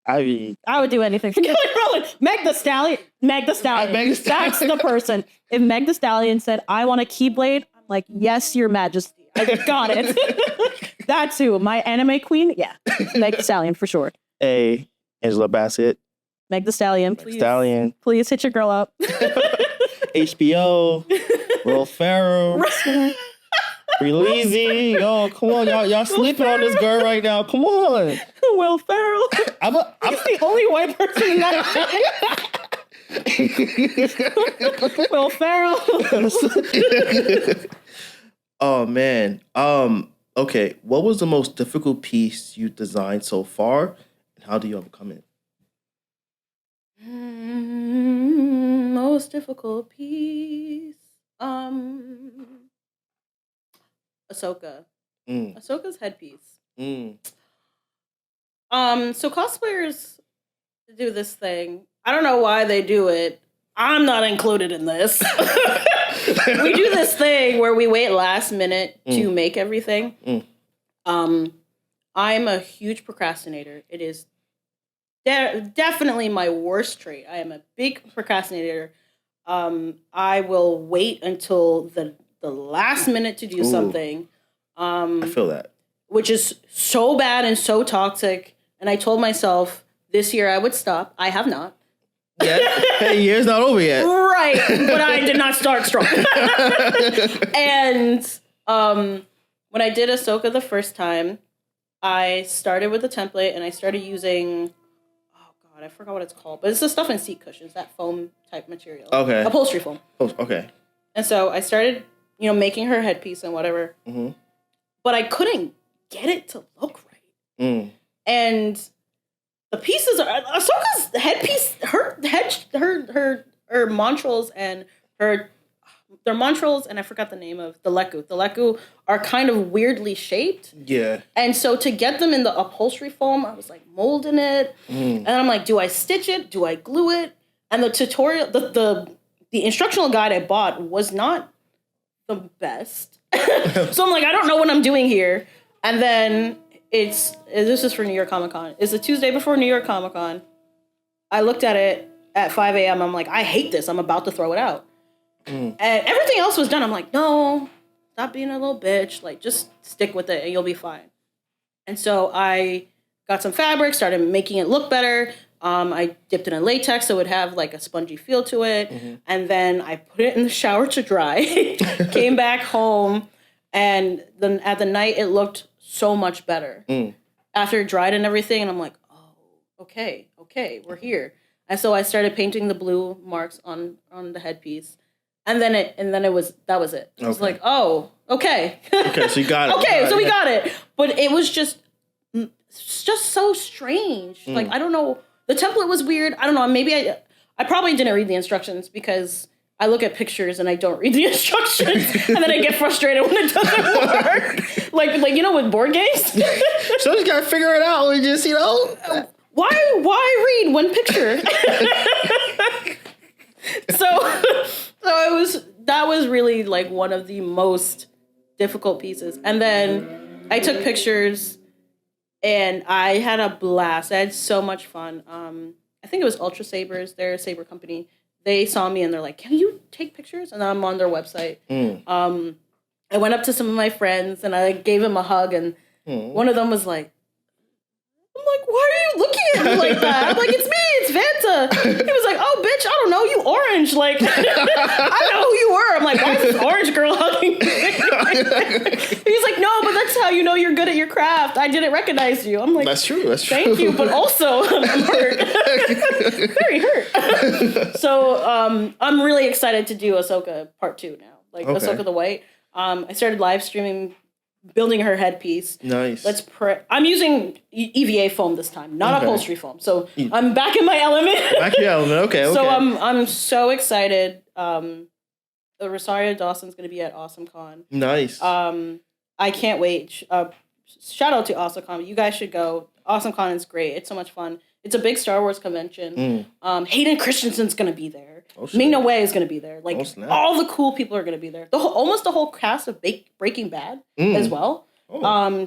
I would do anything for Kelly Rowland. Meg the Stallion. That's the person. If Meg the Stallion said, I want a Keyblade, I'm like, yes, your majesty. I got it. That's who. My anime queen? Yeah. Meg the Stallion for sure. Hey, Angela Bassett. Meg the Stallion. Please hit your girl up. HBO, Will Ferrell, Berlizzi. Yo, come on, y'all sleeping on this girl right now. Come on, Will Ferrell. I'm the only white person in that. Will Ferrell. Oh man. Okay. What was the most difficult piece you designed so far, and how do you overcome it? Most difficult piece. Ahsoka. Ahsoka's headpiece. So cosplayers do this thing. I don't know why they do it. I'm not included in this. We do this thing where we wait last minute to make everything. I'm a huge procrastinator. It is definitely my worst trait. I am a big procrastinator. I will wait until the last minute to do something. I feel that. Which is so bad and so toxic. And I told myself this year I would stop. I have not. Yeah, hey, year's not over yet. Right, but I did not start strong. And when I did Ahsoka the first time, I started with a template and I started using, I forgot what it's called, but it's the stuff in seat cushions, that foam type material. Okay. Upholstery foam. Okay. And so I started, making her headpiece and whatever. Mm-hmm. But I couldn't get it to look right. And the pieces are Ahsoka's headpiece, her montrals and their montrals, and I forgot the name of the Leku. The Leku are kind of weirdly shaped. Yeah. And so to get them in the upholstery foam, I was like molding it. And I'm like, do I stitch it? Do I glue it? And the tutorial, the instructional guide I bought was not the best. So I'm like, I don't know what I'm doing here. And then this is for New York Comic Con. It's the Tuesday before New York Comic Con. I looked at it at 5 a.m. I'm like, I hate this. I'm about to throw it out. And everything else was done. I'm like, no, stop being a little bitch. Like, just stick with it and you'll be fine. And so I got some fabric, started making it look better. I dipped it in latex so it would have like a spongy feel to it. And then I put it in the shower to dry. Came back home. And then at the night, it looked so much better. After it dried and everything. And I'm like, oh, okay, we're here. And so I started painting the blue marks on the headpiece. And then that was it. It was like, oh, okay. Okay, so you got it. Okay, so we got it. But it was just so strange. Like, I don't know. The template was weird. I don't know. Maybe I probably didn't read the instructions because I look at pictures and I don't read the instructions, and then I get frustrated when it doesn't work. like with board games. So you gotta figure it out. We just why read one picture? So that was really like one of the most difficult pieces. And then I took pictures and I had a blast. I had so much fun. I think it was Ultra Sabers, they're a saber company. They saw me and they're like, "Can you take pictures?" And I'm on their website. I went up to some of my friends and I gave them a hug, and one of them was like, I'm like, "Why are you looking at me like that?" I'm like, "It's me, it's Vanta." He was like, "Oh, bitch, I don't know, you orange." Like, I know who you were. I'm like, "Why is this orange girl hugging me?" He's like, "No, but that's how you know you're good at your craft. I didn't recognize you." I'm like, That's true. Thank you, but also I'm hurt. Very hurt. So I'm really excited to do Ahsoka Part 2 now. Like Ahsoka the White. I started live streaming, building her headpiece. Nice. I'm using EVA foam this time, not upholstery foam. So I'm back in my element. Back in your element. Okay. So I'm so excited. Rosario Dawson's going to be at AwesomeCon. Nice. I can't wait. Shout out to AwesomeCon. You guys should go. AwesomeCon is great. It's so much fun. It's a big Star Wars convention. Hayden Christensen's going to be there. Ming-Na Wen is going to be there. Like, all the cool people are going to be there. Almost the whole cast of Breaking Bad as well.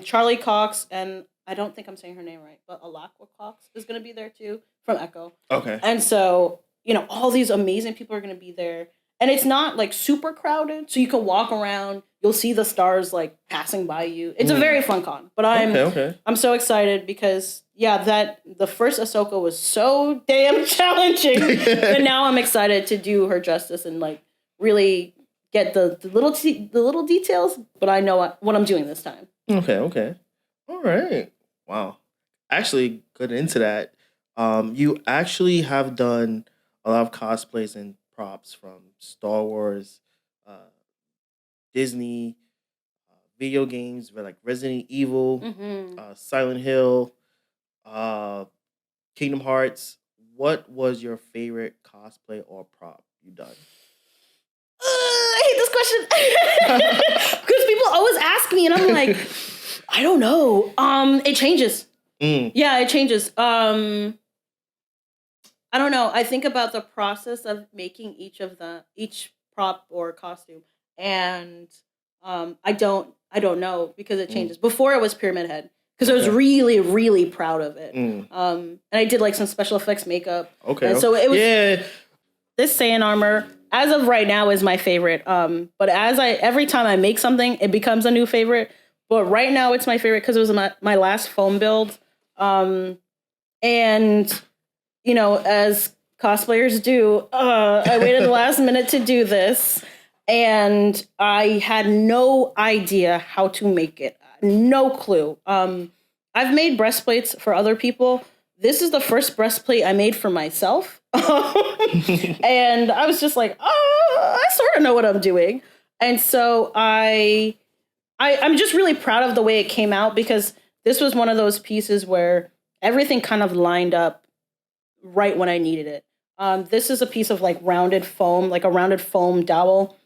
Charlie Cox, and I don't think I'm saying her name right, but Alakwa Cox is going to be there too, from Echo. Okay. And so, all these amazing people are going to be there. And it's not, like, super crowded, so you can walk around. You'll see the stars, like, passing by you. It's a very fun con. But I'm so excited because, the first Ahsoka was so damn challenging. And now I'm excited to do her justice and, like, really get the little details. But I know what I'm doing this time. Okay. All right. Wow. Actually, getting into that, you actually have done a lot of cosplays and props from Star Wars, Disney, video games like Resident Evil, Silent Hill, Kingdom Hearts. What was your favorite cosplay or prop you done? I hate this question because people always ask me, and I'm like, I don't know. It changes. Yeah, it changes. I don't know. I think about the process of making each prop or costume, and I don't know because it changes. Before it was Pyramid Head because I was really, really proud of it. And I did like some special effects makeup. And so it was this Saiyan armor. As of right now, is my favorite. But every time I make something, it becomes a new favorite. But right now, it's my favorite because it was my last foam build. And as cosplayers do, I waited the last minute to do this, and I had no idea how to make it. No clue. I've made breastplates for other people. This is the first breastplate I made for myself. And I was just like, I sort of know what I'm doing. And so I'm just really proud of the way it came out because this was one of those pieces where everything kind of lined up right when I needed it. This is a piece of like rounded foam, like a rounded foam dowel.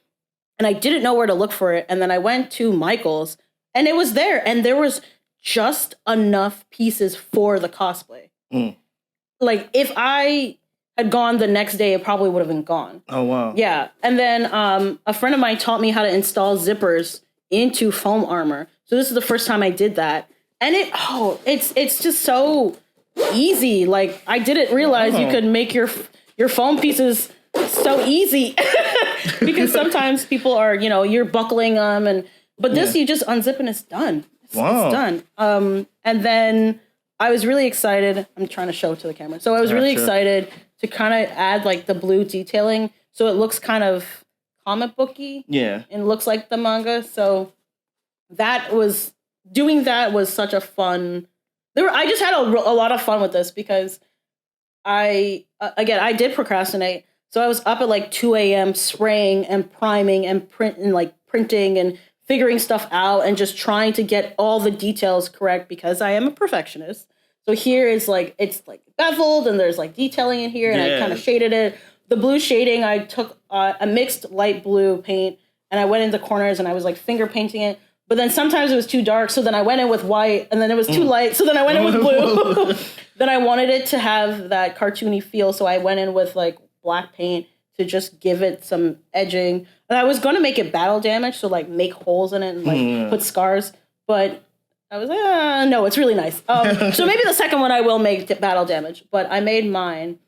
And I didn't know where to look for it. And then I went to Michael's and it was there. And there was just enough pieces for the cosplay. Like if I had gone the next day, it probably would have been gone. Oh, wow. Yeah. And then a friend of mine taught me how to install zippers into foam armor. So this is the first time I did that. And it's just so easy. Like I didn't realize you could make your foam pieces so easy because sometimes people are, you're buckling them but this you just unzip and it's done. It's done. And then I was really excited. I'm trying to show it to the camera. So I was really excited to kind of add like the blue detailing so it looks kind of comic booky. Yeah. And looks like the manga. So doing that was such a fun. I just had a lot of fun with this because I did procrastinate. So I was up at like 2 a.m. spraying and priming and printing and figuring stuff out and just trying to get all the details correct because I am a perfectionist. So here is like, it's like beveled and there's like detailing in here and I kind of shaded it. The blue shading, I took a mixed light blue paint and I went in the corners and I was like finger painting it. But then sometimes it was too dark, so then I went in with white, and then it was too light, so then I went in with blue. Then I wanted it to have that cartoony feel, so I went in with like black paint to just give it some edging. And I was going to make it battle damage, so like make holes in it and like put scars. But I was like, no, it's really nice. So maybe the second one I will make battle damage. But I made mine,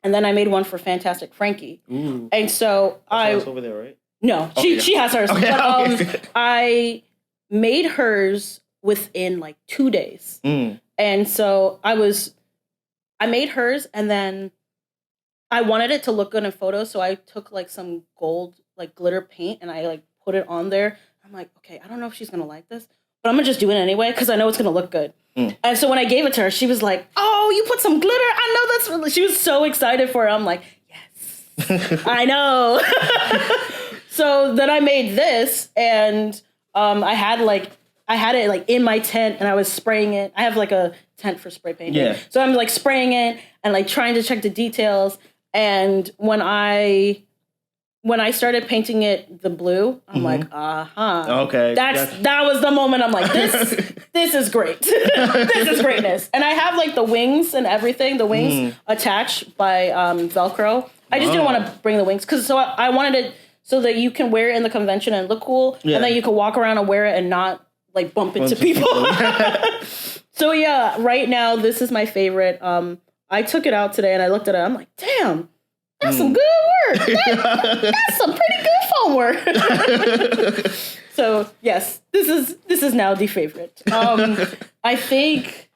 and then I made one for Fantastic Frankie. Ooh. And so That's over there, right? No, she has hers. Okay, but I made hers within like 2 days. And so I made hers and then I wanted it to look good in photos. So I took like some gold, like glitter paint and I like put it on there. I'm like, okay, I don't know if she's going to like this, but I'm going to just do it anyway because I know it's going to look good. And so when I gave it to her, she was like, oh, you put some glitter? I know that's really, she was so excited for it. I'm like, yes, I know. So then I made this and I had it like in my tent and I was spraying it. I have like a tent for spray painting. Yeah. So I'm like spraying it and like trying to check the details. And when I started painting it the blue, I'm like, okay. That was the moment I'm like, this is great. This is greatness. And I have like the wings and everything, the wings attached by Velcro. I just didn't want to bring the wings because so I wanted it so that you can wear it in the convention and look cool, and then you can walk around and wear it and not like bump into people. So yeah, right now this is my favorite. I took it out today and I looked at it. I'm like, damn, that's some good work. That's some pretty good foam work. So yes, this is now the favorite. I think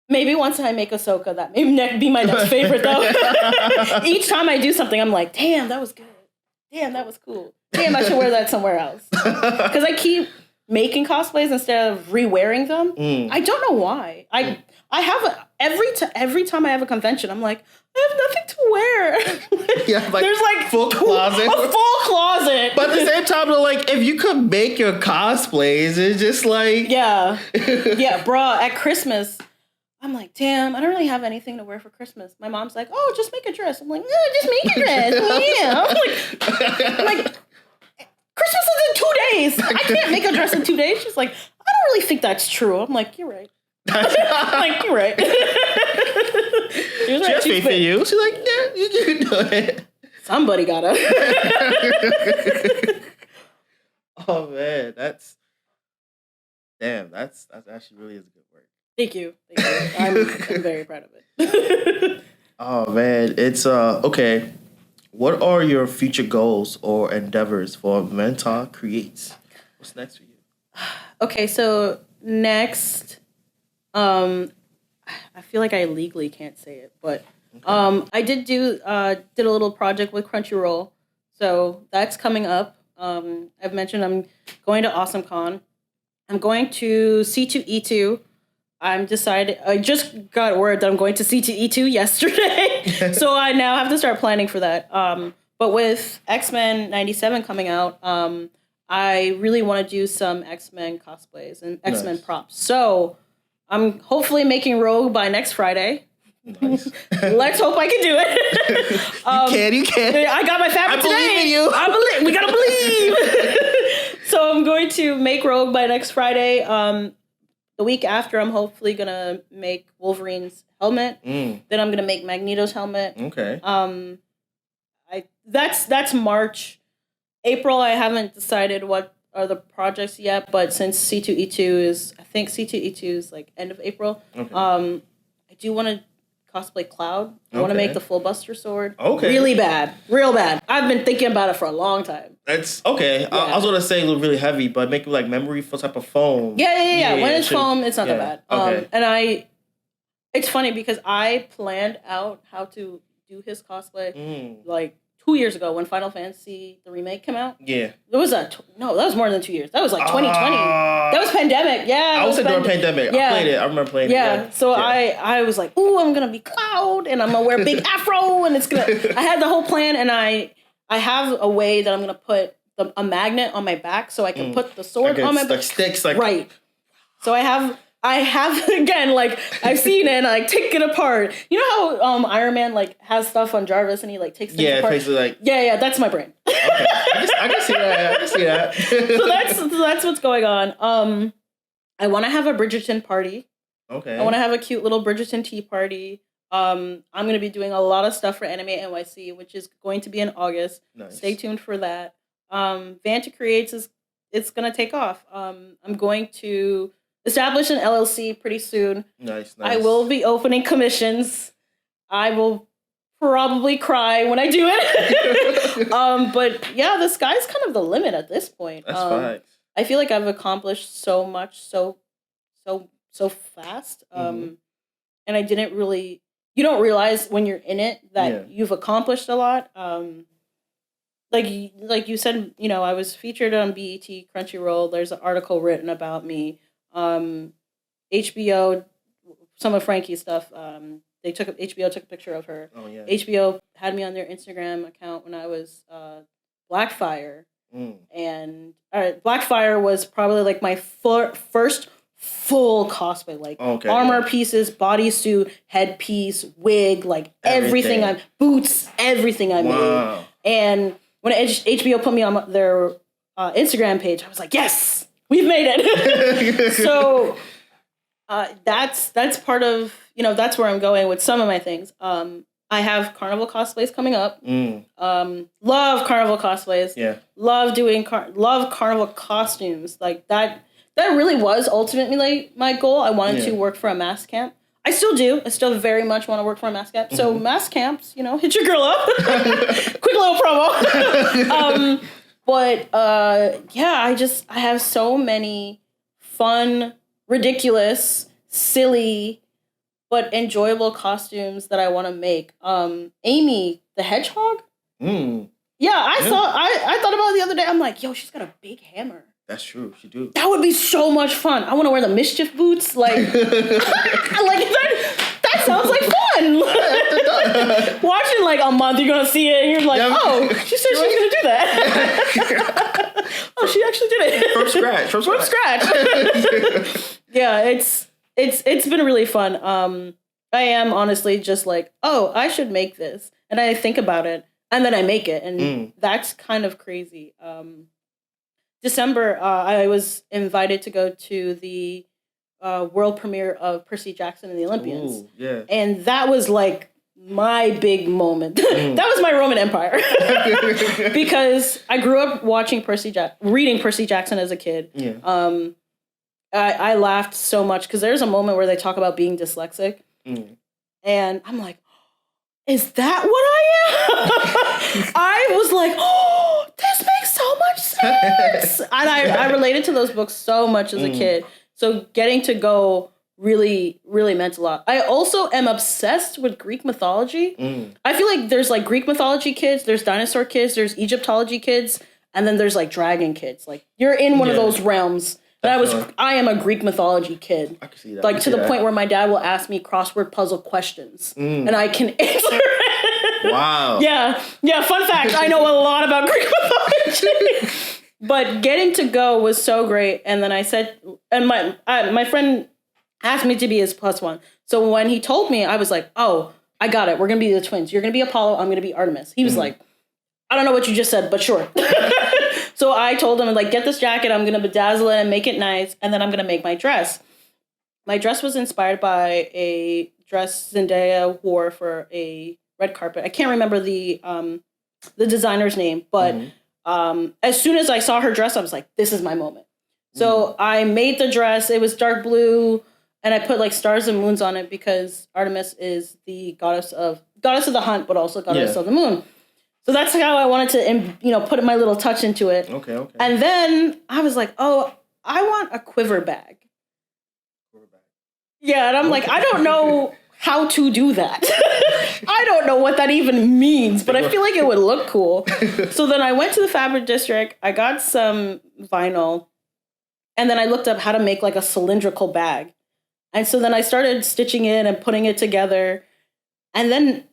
maybe once I make Ahsoka, that may be my next favorite though. Each time I do something, I'm like, damn, that was good. Damn, that was cool. Damn, I should wear that somewhere else. Because I keep making cosplays instead of re-wearing them. I don't know why. I have every time I have a convention, I'm like, I have nothing to wear. Yeah, like there's like full closet. A full closet. But at the same time, though, like if you could make your cosplays, it's just like yeah, bruh. At Christmas, I'm like, damn, I don't really have anything to wear for Christmas. My mom's like, oh, just make a dress. I'm like, no, just make a dress. Yeah. I'm like, Christmas is in 2 days. I can't make a dress in 2 days. She's like, I don't really think that's true. I'm like, you're right. I'm like, you're right. She was right. She has faith in you. She's like, yeah, you can do it. Somebody gotta. Oh man, that's actually really is a good work. Thank you. I'm very proud of it. Oh man, it's okay. What are your future goals or endeavors for Vantacreates? What's next for you? Okay, so next, I feel like I legally can't say it, but I did a little project with Crunchyroll, so that's coming up. I've mentioned I'm going to AwesomeCon. I'm going to C2E2. I just got word that I'm going to C2E2 yesterday. So I now have to start planning for that. But with X-Men 97 coming out, I really want to do some X-Men cosplays and X-Men props. So I'm hopefully making Rogue by next Friday. Nice. Let's hope I can do it. You can. I got my fabric today. I believe in you. We gotta believe. So I'm going to make Rogue by next Friday. The week after, I'm hopefully gonna make Wolverine's helmet. Then I'm gonna make Magneto's helmet. Okay. That's March. April, I haven't decided what are the projects yet, but since C2E2 I think C2E2 is like end of April. Okay. I do want to cosplay Cloud. I want to make the full Buster Sword. Okay. Really bad. Real bad. I've been thinking about it for a long time. That's okay. Yeah. I was going to say a little really heavy, but make it like memory foam type of foam. Yeah. When it's foam, it's not that bad. Okay. And it's funny because I planned out how to do his cosplay like 2 years ago when Final Fantasy the remake came out. Yeah. There was no, that was more than 2 years. That was like 2020. That was pandemic. Yeah. I was during pandemic. Yeah. I played it. I remember playing it. Yeah. So I was like, ooh, I'm gonna be Cloud and I'm gonna wear a big afro and it's gonna. I had the whole plan and I have a way that I'm gonna put a magnet on my back so I can put the sword on my back. Sticks like right. So I have again, like I've seen it and I take it apart. You know how Iron Man like has stuff on Jarvis and he like takes things apart? Basically like yeah, that's my brain. Okay. I can see that. I can see that. So that's what's going on. I want to have a Bridgerton party. Okay. I want to have a cute little Bridgerton tea party. I'm going to be doing a lot of stuff for Anime NYC, which is going to be in August. Nice. Stay tuned for that. Vantacreates it's going to take off. I'm going to establish an LLC pretty soon. Nice. I will be opening commissions. I will probably cry when I do it. But yeah, the sky's kind of the limit at this point. That's fine. I feel like I've accomplished so much so fast. And I didn't really, you don't realize when you're in it that you've accomplished a lot. Like you said, you know, I was featured on BET, Crunchyroll. There's an article written about me. HBO, some of Frankie's stuff. HBO took a picture of her. Oh yeah. HBO had me on their Instagram account when I was Blackfire, and Blackfire was probably like my first full cosplay, like armor pieces, bodysuit, headpiece, wig, like everything. Boots, everything I made. And when HBO put me on their Instagram page, I was like, yes, we've made it. So that's part of, you know, that's where I'm going with some of my things. I have carnival cosplays coming up. Love carnival cosplays. Yeah. Love doing love carnival costumes. Like that really was ultimately like my goal. I wanted to work for a mask camp. I still do. I still very much want to work for a mask camp. So mask camps, you know, hit your girl up. Quick little promo. But yeah, I have so many fun, ridiculous, silly, but enjoyable costumes that I want to make. Amy the Hedgehog. Yeah, I thought about it the other day. I'm like, yo, she's got a big hammer. That's true. She do. That would be so much fun. I want to wear the mischief boots. Like, like that sounds like fun. Watching like a month, you're gonna see it, and you're like, oh, she said she was gonna do that. Oh, she actually did it from scratch. Yeah, it's been really fun. I am honestly just like, oh, I should make this, and I think about it, and then I make it, and that's kind of crazy. December, I was invited to go to the world premiere of Percy Jackson and the Olympians. Ooh, yeah. And that was like my big moment. That was my Roman Empire. Because I grew up reading Percy Jackson as a kid. Yeah. I laughed so much because there's a moment where they talk about being dyslexic. And I'm like, is that what I am? I was like, oh, this makes so much sense. And I related to those books so much as a kid. So getting to go really, really meant a lot. I also am obsessed with Greek mythology. I feel like there's like Greek mythology kids, there's dinosaur kids, there's Egyptology kids, and then there's like dragon kids. Like you're in one of those realms. And I am a Greek mythology kid. I can see that. Like to the point where my dad will ask me crossword puzzle questions and I can answer it. Wow. Yeah. Fun fact. I know a lot about Greek mythology. But getting to go was so great. And then I said, and my friend asked me to be his +1. So when he told me, I was like, oh, I got it. We're going to be the twins. You're going to be Apollo. I'm going to be Artemis. He was like, I don't know what you just said, but sure. So I told him, like, get this jacket. I'm going to bedazzle it and make it nice. And then I'm going to make my dress. My dress was inspired by a dress Zendaya wore for a red carpet. I can't remember the designer's name, but as soon as I saw her dress, I was like, this is my moment. So I made the dress. It was dark blue, and I put like stars and moons on it because Artemis is the goddess of the hunt, but also goddess of the moon. So that's how I wanted to, put my little touch into it. Okay. And then I was like, oh, I want a quiver bag. Yeah, and I'm like, I don't know how to do that. I don't know what that even means, but I feel like it would look cool. So then I went to the fabric district. I got some vinyl, and then I looked up how to make like a cylindrical bag. And so then I started stitching it and putting it together. And then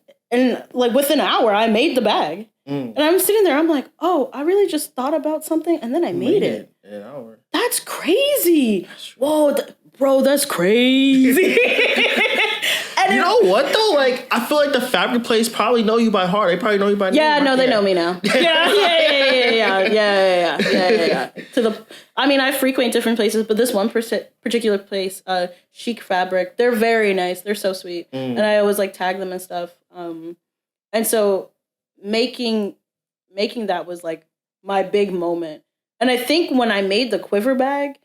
like within an hour, I made the bag. And I'm sitting there, I'm like, oh, I really just thought about something and then I made it. In an hour. That's crazy. Whoa, bro, that's crazy. And you know what though? Like, I feel like the fabric place probably know you by heart. They probably know you by name. Yeah, no, they know me now. Yeah. I mean, I frequent different places, but this one particular place, Chic Fabric, they're very nice. They're so sweet, and I always like tag them and stuff. And so making that was like my big moment. And I think when I made the quiver bag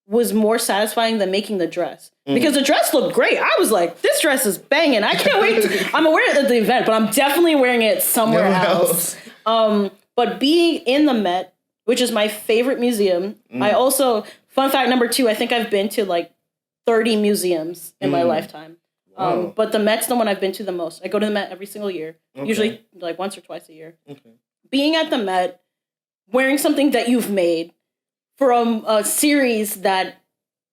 was more satisfying than making the dress. Because the dress looked great. I was like, this dress is banging. I can't wait. I'm gonna wear it at the event, but I'm definitely wearing it somewhere else. But being in the Met, which is my favorite museum, I also, fun fact number 2, I think I've been to like 30 museums in my lifetime. Wow. But the Met's the one I've been to the most. I go to the Met every single year, usually like once or twice a year. Being at the Met, wearing something that you've made from a series that,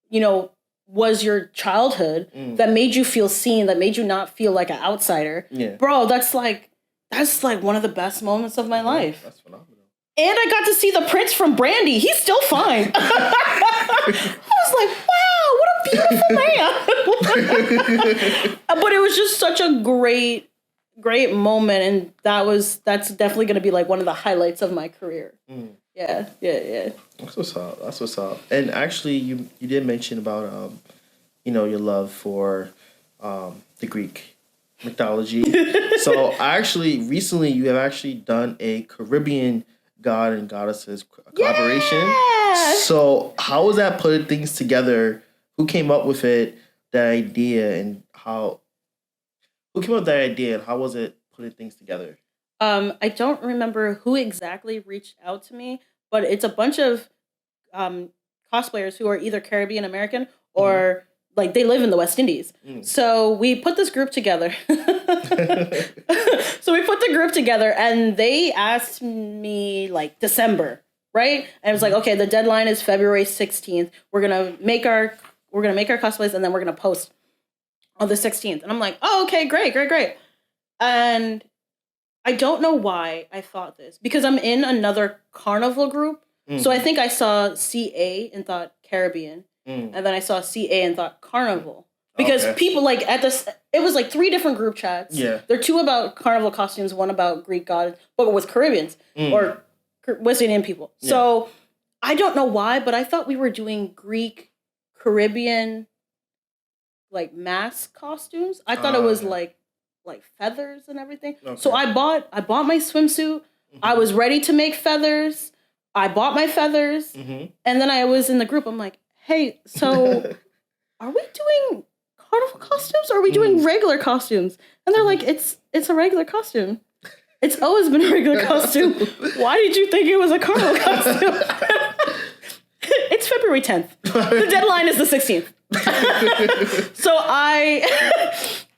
you know, was your childhood, that made you feel seen, that made you not feel like an outsider. Yeah. Bro, that's like one of the best moments of my life. That's phenomenal. And I got to see the prince from Brandy. He's still fine. I was like, wow, what a beautiful man. But it was just such a great moment, and that's definitely going to be like one of the highlights of my career. Yeah. That's what's up. And actually, you did mention about your love for the Greek mythology. So recently you have actually done a Caribbean god and goddesses collaboration. Yeah! So how was that putting things together? Who came up with it? That idea, and how? Who came up with that idea, and how was it putting things together? I don't remember who exactly reached out to me, but it's a bunch of cosplayers who are either Caribbean American or like they live in the West Indies. So we put this group together. And they asked me like December, right? And it was like, okay, the deadline is February 16th. We're gonna make our cosplays and then we're gonna post on the 16th. And I'm like, oh, okay, great. And I don't know why I thought this, because I'm in another carnival group. So I think I saw CA and thought Caribbean. And then I saw CA and thought Carnival. Because people like it was like 3 different group chats. Yeah. There are 2 about carnival costumes, 1 about Greek gods, but with Caribbeans or West Indian people. Yeah. So I don't know why, but I thought we were doing Greek, Caribbean, like mask costumes. I thought it was like feathers and everything. Okay. So I bought my swimsuit. I was ready to make feathers. I bought my feathers. And then I was in the group. I'm like, hey, so are we doing carnival costumes or are we doing regular costumes? And they're like, it's a regular costume. It's always been a regular costume. Why did you think it was a carnival costume? It's February 10th. The deadline is the 16th. So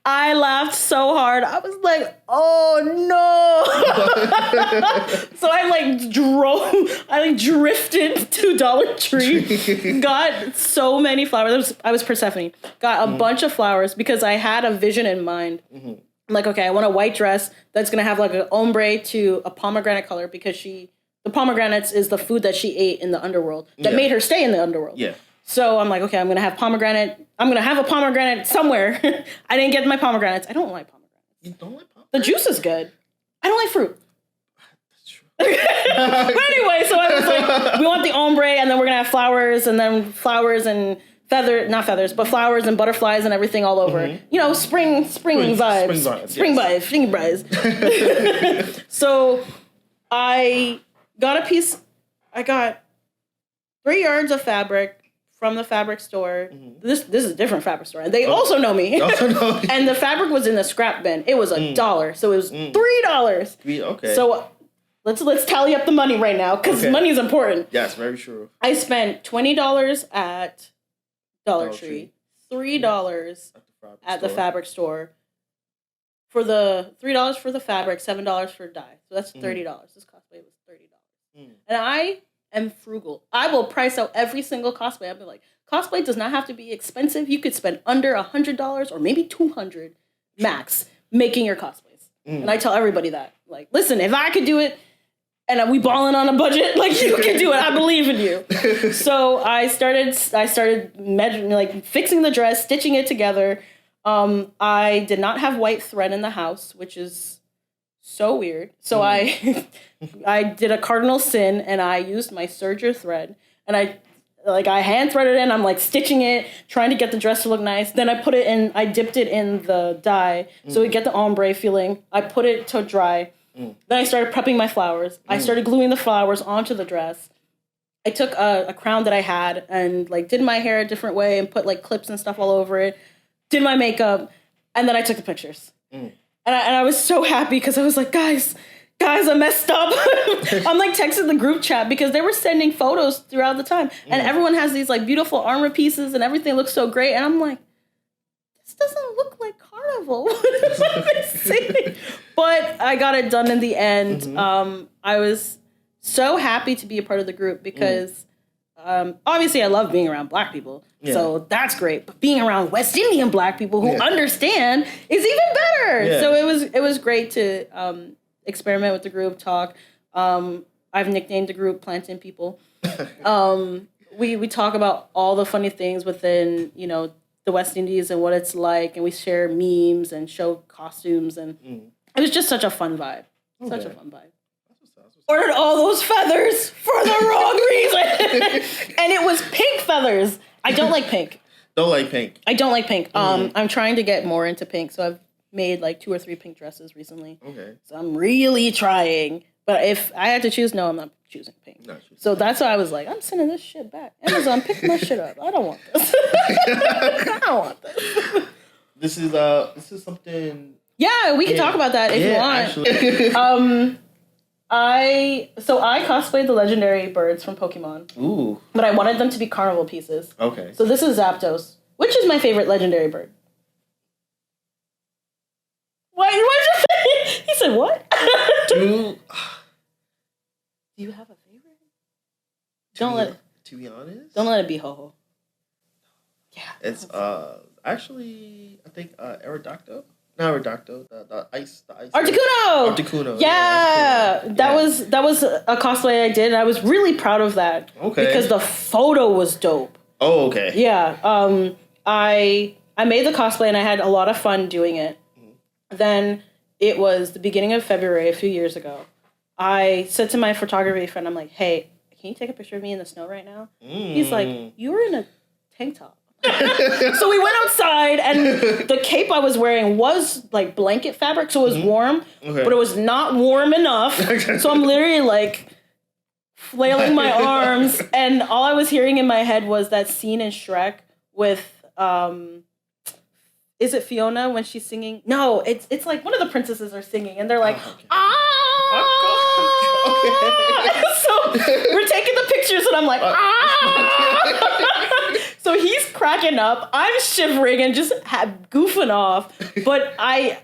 I laughed so hard. I was like, oh no. So I drifted to Dollar Tree, got so many flowers. I was Persephone. Got a bunch of flowers because I had a vision in mind. I'm like, okay, I want a white dress that's going to have like an ombre to a pomegranate color because the pomegranates is the food that she ate in the underworld that made her stay in the underworld. Yeah. So I'm like, okay, I'm going to have pomegranate. I'm going to have a pomegranate somewhere. I didn't get my pomegranates. I don't like pomegranates. You don't like pomegranates? The juice is good. I don't like fruit. That's true. But anyway, so I was like, we want the ombre, and then we're going to have flowers, and then flowers and not feathers, but flowers and butterflies and everything all over. You know, spring vibes. Spring vibes. So I got I got 3 yards of fabric from the fabric store. This is a different fabric store. And they also know me. And the fabric was in the scrap bin. It was $1. So it was $3. Okay. So let's tally up the money right now, because money is important. Yes, very true. I spent $20 at Dollar Tree, $3 at the fabric store. For the $3 for the fabric, $7 for dye. So that's $30. This cosplay was $30. And I am frugal. I will price out every single cosplay. I'll be like, cosplay does not have to be expensive. You could spend under $100 or maybe $200 max making your cosplays. And I tell everybody that. Like, listen, if I could do it and we balling on a budget, like, you can do it. I believe in you. So I started measuring, like, fixing the dress, stitching it together. I did not have white thread in the house, which is so weird. So I did a cardinal sin, and I used my serger thread, and I hand threaded it in. I'm like stitching it, trying to get the dress to look nice. Then I dipped it in the dye so we get the ombre feeling. I put it to dry. Then I started prepping my flowers. I started gluing the flowers onto the dress. I took a crown that I had and like did my hair a different way and put like clips and stuff all over it. Did my makeup, and then I took the pictures. And I was so happy because I was like, guys, I messed up. I'm like texting the group chat because they were sending photos throughout the time. And everyone has these like beautiful armor pieces and everything looks so great. And I'm like, this doesn't look like Carnival. What are they saying? But I got it done in the end. I was so happy to be a part of the group because obviously I love being around Black people. So that's great. But being around West Indian Black people who understand is even better. So it was great to experiment with the group, talk. I've nicknamed the group Plantain People. We talk about all the funny things within, the West Indies and what it's like, and we share memes and show costumes, and it was just such a fun vibe. Such a fun vibe. Ordered all those feathers for the wrong reason. And it was pink feathers. I don't like pink. Don't like pink. I don't like pink. I'm trying to get more into pink, so I've made like 2 or 3 pink dresses recently. Okay. So I'm really trying. But if I had to choose, no, I'm not choosing pink. So that's why I was like, I'm sending this shit back. Amazon, pick my shit up. I don't want this. I don't want this. This is something. Yeah, we can talk about that if you want. I cosplayed the legendary birds from Pokemon. Ooh. But I wanted them to be carnival pieces. Okay. So this is Zapdos, which is my favorite legendary bird. Why did you say? He said what? Do you have a favorite? To be honest, don't let it be Ho-Ho. Yeah. It's actually I think Aerodactyl. Not Aerodactyl, the ice. Articuno. Yeah. That was a cosplay I did, and I was really proud of that. Okay. Because the photo was dope. Oh, okay. Yeah. I made the cosplay and I had a lot of fun doing it. Then it was the beginning of February a few years ago. I said to my photography friend, I'm like, hey, can you take a picture of me in the snow right now? He's like, you were in a tank top. So we went outside, and the cape I was wearing was like blanket fabric, so it was warm, but it was not warm enough. So I'm literally like flailing my arms, and all I was hearing in my head was that scene in Shrek with is it Fiona when she's singing? No, it's like one of the princesses are singing, and they're like, So we're taking the pictures, and I'm like, So he's cracking up. I'm shivering and just goofing off. But I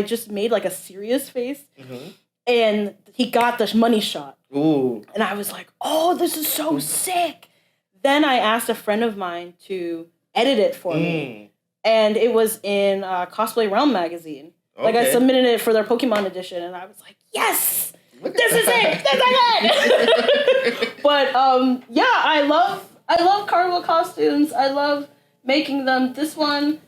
just made like a serious face. And he got the money shot. Ooh. And I was like, oh, this is so sick. Then I asked a friend of mine to edit it for me. And it was in Cosplay Realm magazine. Okay. Like I submitted it for their Pokemon edition. And I was like, yes! This is it! This is it! But I love carnival costumes. I love making them. This one,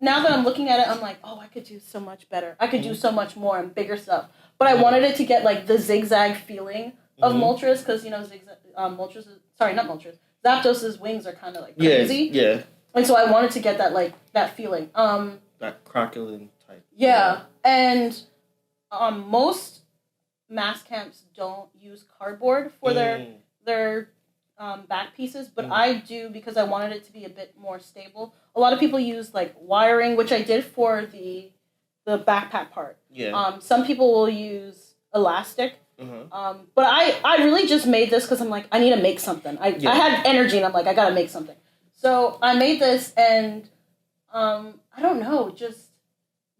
now that I'm looking at it, I'm like, oh, I could do so much better. I could do so much more and bigger stuff. But I wanted it to get like the zigzag feeling of Moltres, because Zapdos's wings are kind of like crazy. Yeah. And so I wanted to get that feeling. That crocodile type. Yeah. And most mass camps don't use cardboard for their back pieces, but I do because I wanted it to be a bit more stable. A lot of people use like wiring, which I did for the backpack part. Yeah. Some people will use elastic. But I really just made this because I'm like, I need to make something. I had energy and I'm like, I gotta make something. So I made this, and I don't know, just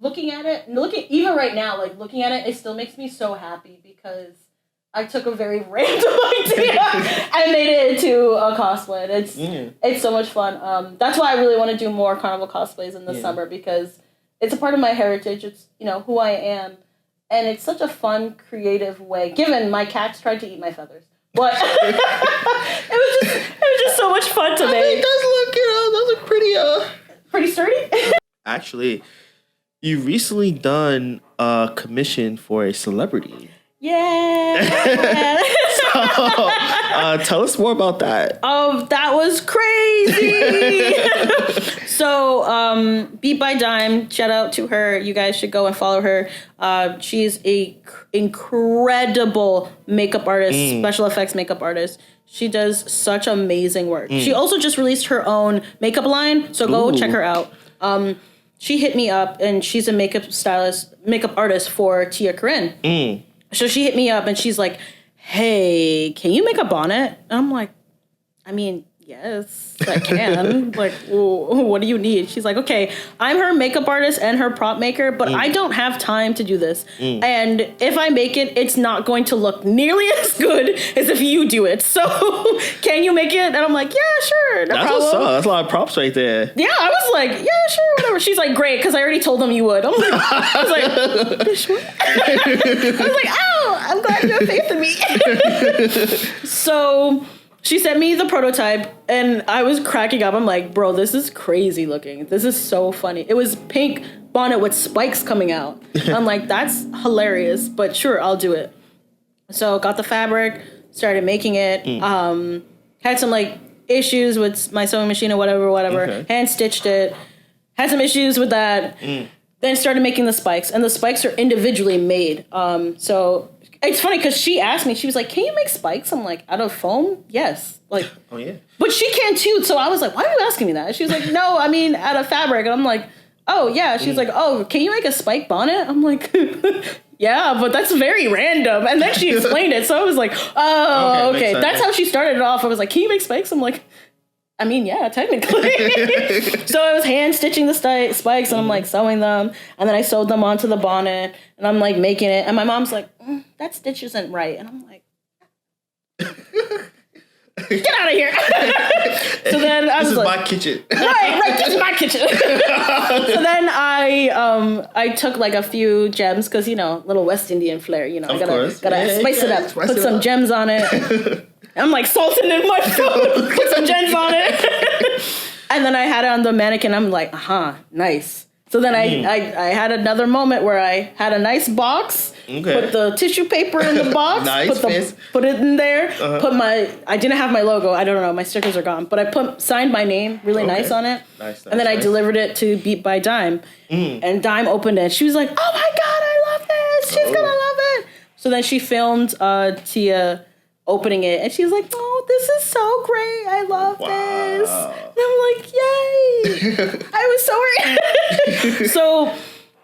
looking at it, even right now, like looking at it, it still makes me so happy because I took a very random idea and made it into a cosplay. It's so much fun. That's why I really want to do more carnival cosplays in the summer, because it's a part of my heritage. It's, who I am. And it's such a fun, creative way, given my cats tried to eat my feathers. But it was just so much fun to make. Those look pretty sturdy. Actually, you recently done a commission for a celebrity. Yeah. So, tell us more about that. That was crazy. So, Beat by Dime, shout out to her. You guys should go and follow her. She's a incredible makeup artist, special effects makeup artist. She does such amazing work. She also just released her own makeup line, so go check her out. She hit me up, and she's a makeup artist for Tia Corinne. So she hit me up, and she's like, hey, can you make a bonnet? And I'm like, I mean, yes, I can. Like, what do you need? She's like, okay, I'm her makeup artist and her prop maker, but I don't have time to do this. And if I make it, it's not going to look nearly as good as if you do it. So can you make it? And I'm like, yeah, sure, no problem. That's a lot of props right there. Yeah, I was like, yeah, sure, whatever. She's like, great, because I already told them you would. I was like, sure. I was like, oh, I'm glad you have faith in me. So she sent me the prototype, and I was cracking up. I'm like, bro, this is crazy looking. This is so funny. It was pink bonnet with spikes coming out. I'm like, that's hilarious, but sure, I'll do it. So got the fabric, started making it. Had some like issues with my sewing machine or whatever. Okay. Hand stitched it. Had some issues with that. Then started making the spikes, and the spikes are individually made. So it's funny because she asked me, she was like, can you make spikes? I'm like, out of foam? Yes. Like, oh yeah. But she can too. So I was like, why are you asking me that? She was like, no, I mean, out of fabric. And I'm like, oh yeah. She's like, oh, can you make a spike bonnet? I'm like, yeah, but that's very random. And then she explained it. So I was like, oh, okay. That's how she started it off. I was like, can you make spikes? I'm like, I mean, yeah, technically. So I was hand stitching the spikes, and I'm like sewing them, and then I sewed them onto the bonnet, and I'm like making it, and my mom's like, that stitch isn't right, and I'm like, get out of here. So then I was this is like, my kitchen. right, this is my kitchen. So then I took like a few gems, because little West Indian flair, I gotta spice it up, put some gems on it. I'm like salting in my food, put some gems on it. And then I had it on the mannequin. I'm like, nice. So then I had another moment where I had a nice box, put the tissue paper in the box, put it in there, I didn't have my logo, I don't know, my stickers are gone, but I signed my name really nice on it. Nice, and then I delivered it to Beat by Dime. And Dime opened it. She was like, oh my God, I love this. She's gonna love it. So then she filmed Tia opening it, and she was like, oh, this is so great, I love this. And I'm like, yay. I was so worried. So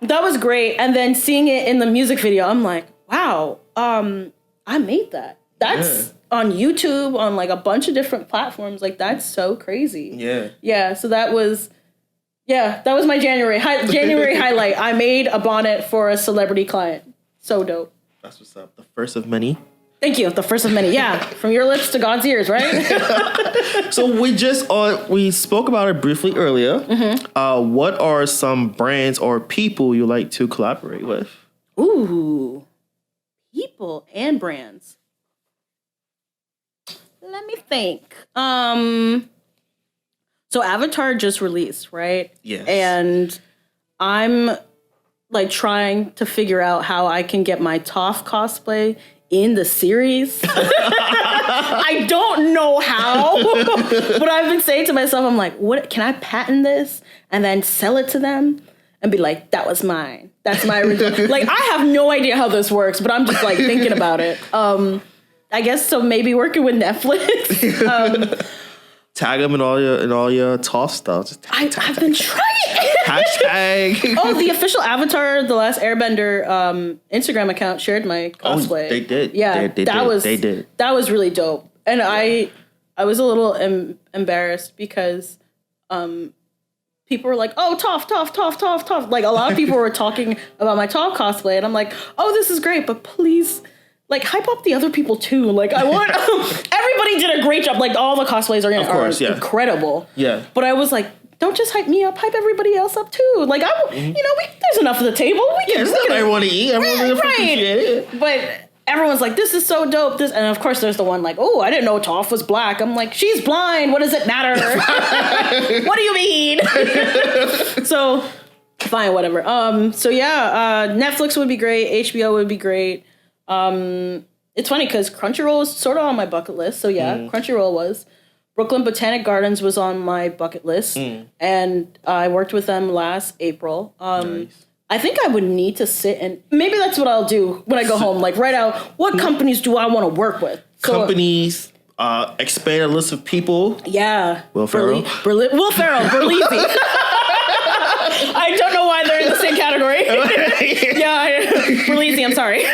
that was great. And then seeing it in the music video, I'm like, wow, I made that. That's on YouTube, on like a bunch of different platforms. Like, that's so crazy. Yeah, so that was my January highlight. I made a bonnet for a celebrity client. So dope. That's what's up. The first of many. Thank you. The first of many. Yeah. From your lips to God's ears, right? So we spoke about it briefly earlier. What are some brands or people you like to collaborate with? Ooh. People and brands. Let me think. So Avatar just released, right? Yes. And I'm like trying to figure out how I can get my Toph cosplay in the series. I don't know how, but I've been saying to myself, I'm like, what, can I patent this and then sell it to them and be like, that was mine. That's my original. Like, I have no idea how this works, but I'm just like thinking about it. I guess so. Maybe working with Netflix. Tag them in all your Toph stuff. I've been trying. Hashtag. Oh, the official Avatar, The Last Airbender Instagram account shared my cosplay. Oh, they did. Yeah, they did. That was really dope. And I was a little embarrassed because people were like, oh, Toph. Like, a lot of people were talking about my Toph cosplay, and I'm like, oh, this is great, but please, like, hype up the other people too. Like, I want everybody did a great job. Like, all the cosplays are incredible. Yeah. But I was like, don't just hype me up, hype everybody else up too. Like, there's enough at the table. There's not everyone to eat. Everyone appreciate it. But everyone's like, this is so dope. And of course, there's the one like, oh, I didn't know Toph was black. I'm like, she's blind. What does it matter? What do you mean? So, fine, whatever. Netflix would be great. HBO would be great. It's funny because Crunchyroll is sort of on my bucket list. So Crunchyroll was. Brooklyn Botanic Gardens was on my bucket list, and I worked with them last April. Nice. I think I would need to sit and maybe that's what I'll do when I go home. Like, write out what companies do I want to work with. So, companies, expand a list of people. Yeah. Will Ferrell. Will Ferrell, Berlizzi. I don't know why they're in the same category. Berlizzi, I'm sorry.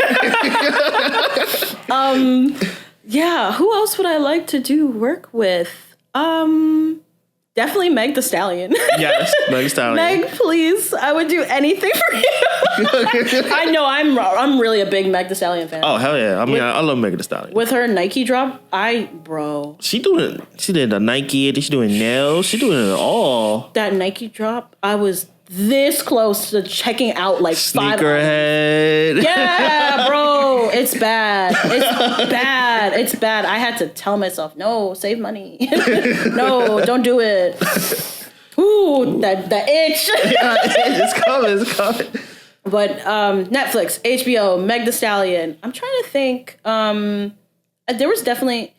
Who else would I like to do work with? Definitely Meg Thee Stallion. Yes, Meg Thee Stallion. Meg, please. I would do anything for you. I know I'm really a big Meg Thee Stallion fan. Oh, hell yeah. I love Meg Thee Stallion. With her Nike drop, she did the Nike, she's doing nails, she's doing it all. That Nike drop, I was this close to checking out like 5 Sneakerhead. Yeah, bro. It's bad. It's bad. I had to tell myself, no, save money. No, don't do it. Ooh. The itch. Yeah, it's coming. But Netflix, HBO, Meg Thee Stallion. I'm trying to think. There was definitely...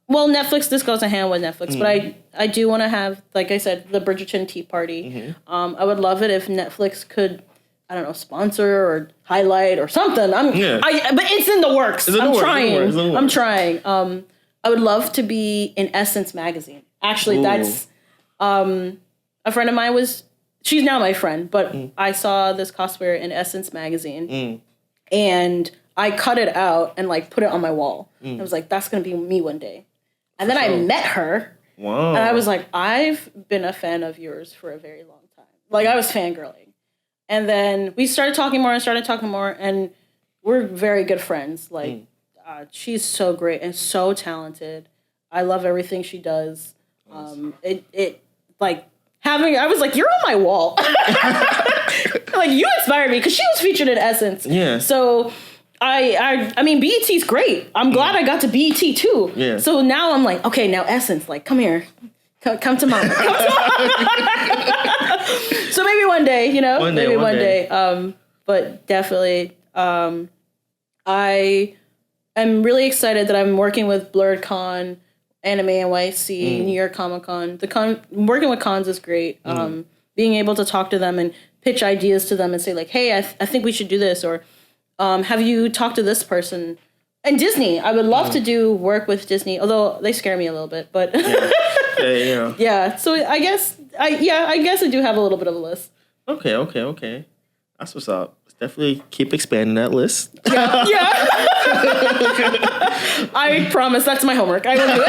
Well, Netflix, this goes hand with Netflix, but I do want to have, like I said, the Bridgerton Tea Party. I would love it if Netflix could, I don't know, sponsor or highlight or something. But it's in the works. I'm trying. I would love to be in Essence magazine. Actually, that's a friend of mine she's now my friend, but I saw this cosplayer in Essence magazine, and I cut it out and like put it on my wall. I was like, that's gonna be me one day. And then I met her. Wow. And I was like, I've been a fan of yours for a very long time. Like, I was fangirling. And then we started talking more, and we're very good friends. Like, she's so great and so talented. I love everything she does. I was like, you're on my wall. Like, you inspired me because she was featured in Essence. Yeah. So I mean, BET's great. I'm glad I got to BET too. Yeah. So now I'm like, okay, now Essence, like, come here. Come to mama. So maybe one day, One day. But definitely, I am really excited that I'm working with BlerdCon, Anime NYC, New York Comic Con. Working with cons is great. Being able to talk to them and pitch ideas to them and say like, hey, I think we should do this, or have you talked to this person? And Disney, I would love to do work with Disney, although they scare me a little bit. But yeah. So I guess I do have a little bit of a list. Okay. That's what's up. Let's definitely keep expanding that list. Yeah. I promise that's my homework. I will do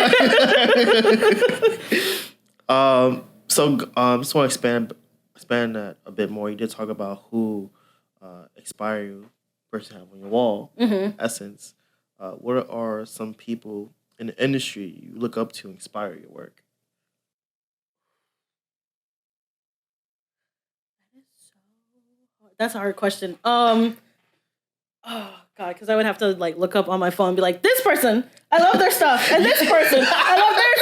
it. Just want to expand that a bit more. You did talk about who inspire you, person have on your wall. Essence. What are some people in the industry you look up to inspire your work? That's a hard question. Oh God, because I would have to like look up on my phone and be like, this person, I love their stuff, and this person, I love their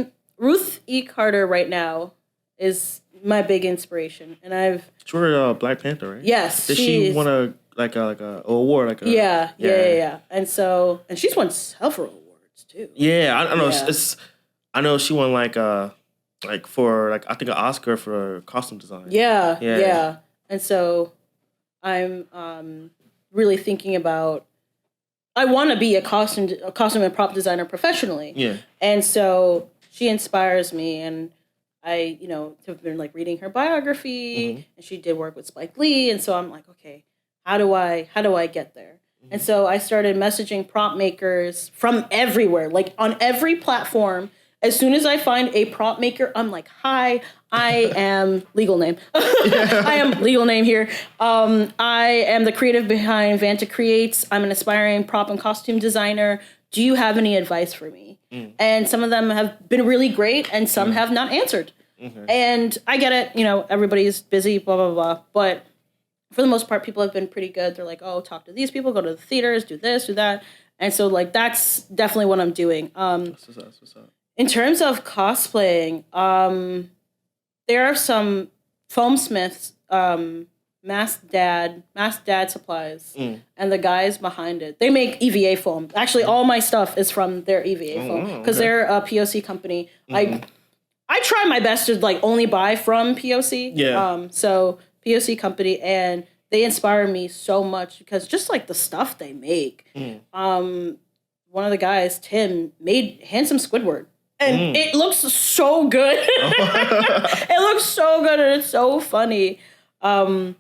stuff. Ruth E. Carter right now is my big inspiration, and I've. She wrote Black Panther, right? Yes. Did she won a award? Yeah. And she's won several awards too. Yeah, I know. Yeah. I know she won for I think an Oscar for costume design. Yeah. And so I'm really thinking about. I want to be a costume and prop designer professionally. Yeah. And so she inspires me, and I have been like reading her biography, and she did work with Spike Lee, and so I'm like, okay, how do I get there? And so I started messaging prop makers from everywhere, like on every platform. As soon as I find a prop maker, I'm like, hi, I am legal name. I am legal name here. I am the creative behind Vantacreates. I'm an aspiring prop and costume designer. Do you have any advice for me? And some of them have been really great and some have not answered. And I get it, everybody's busy, blah, blah, blah. But for the most part, people have been pretty good. They're like, oh, talk to these people, go to the theaters, do this, do that. And so like, that's definitely what I'm doing. What's up? In terms of cosplaying, there are some foamsmiths, Mass Dad Supplies, and the guys behind it. They make EVA foam. Actually, all my stuff is from their EVA foam because they're a POC company. I try my best to like only buy from POC. Yeah. So POC company, and they inspire me so much because just like the stuff they make. One of the guys, Tim, made Handsome Squidward. And it looks so good. It looks so good and it's so funny. And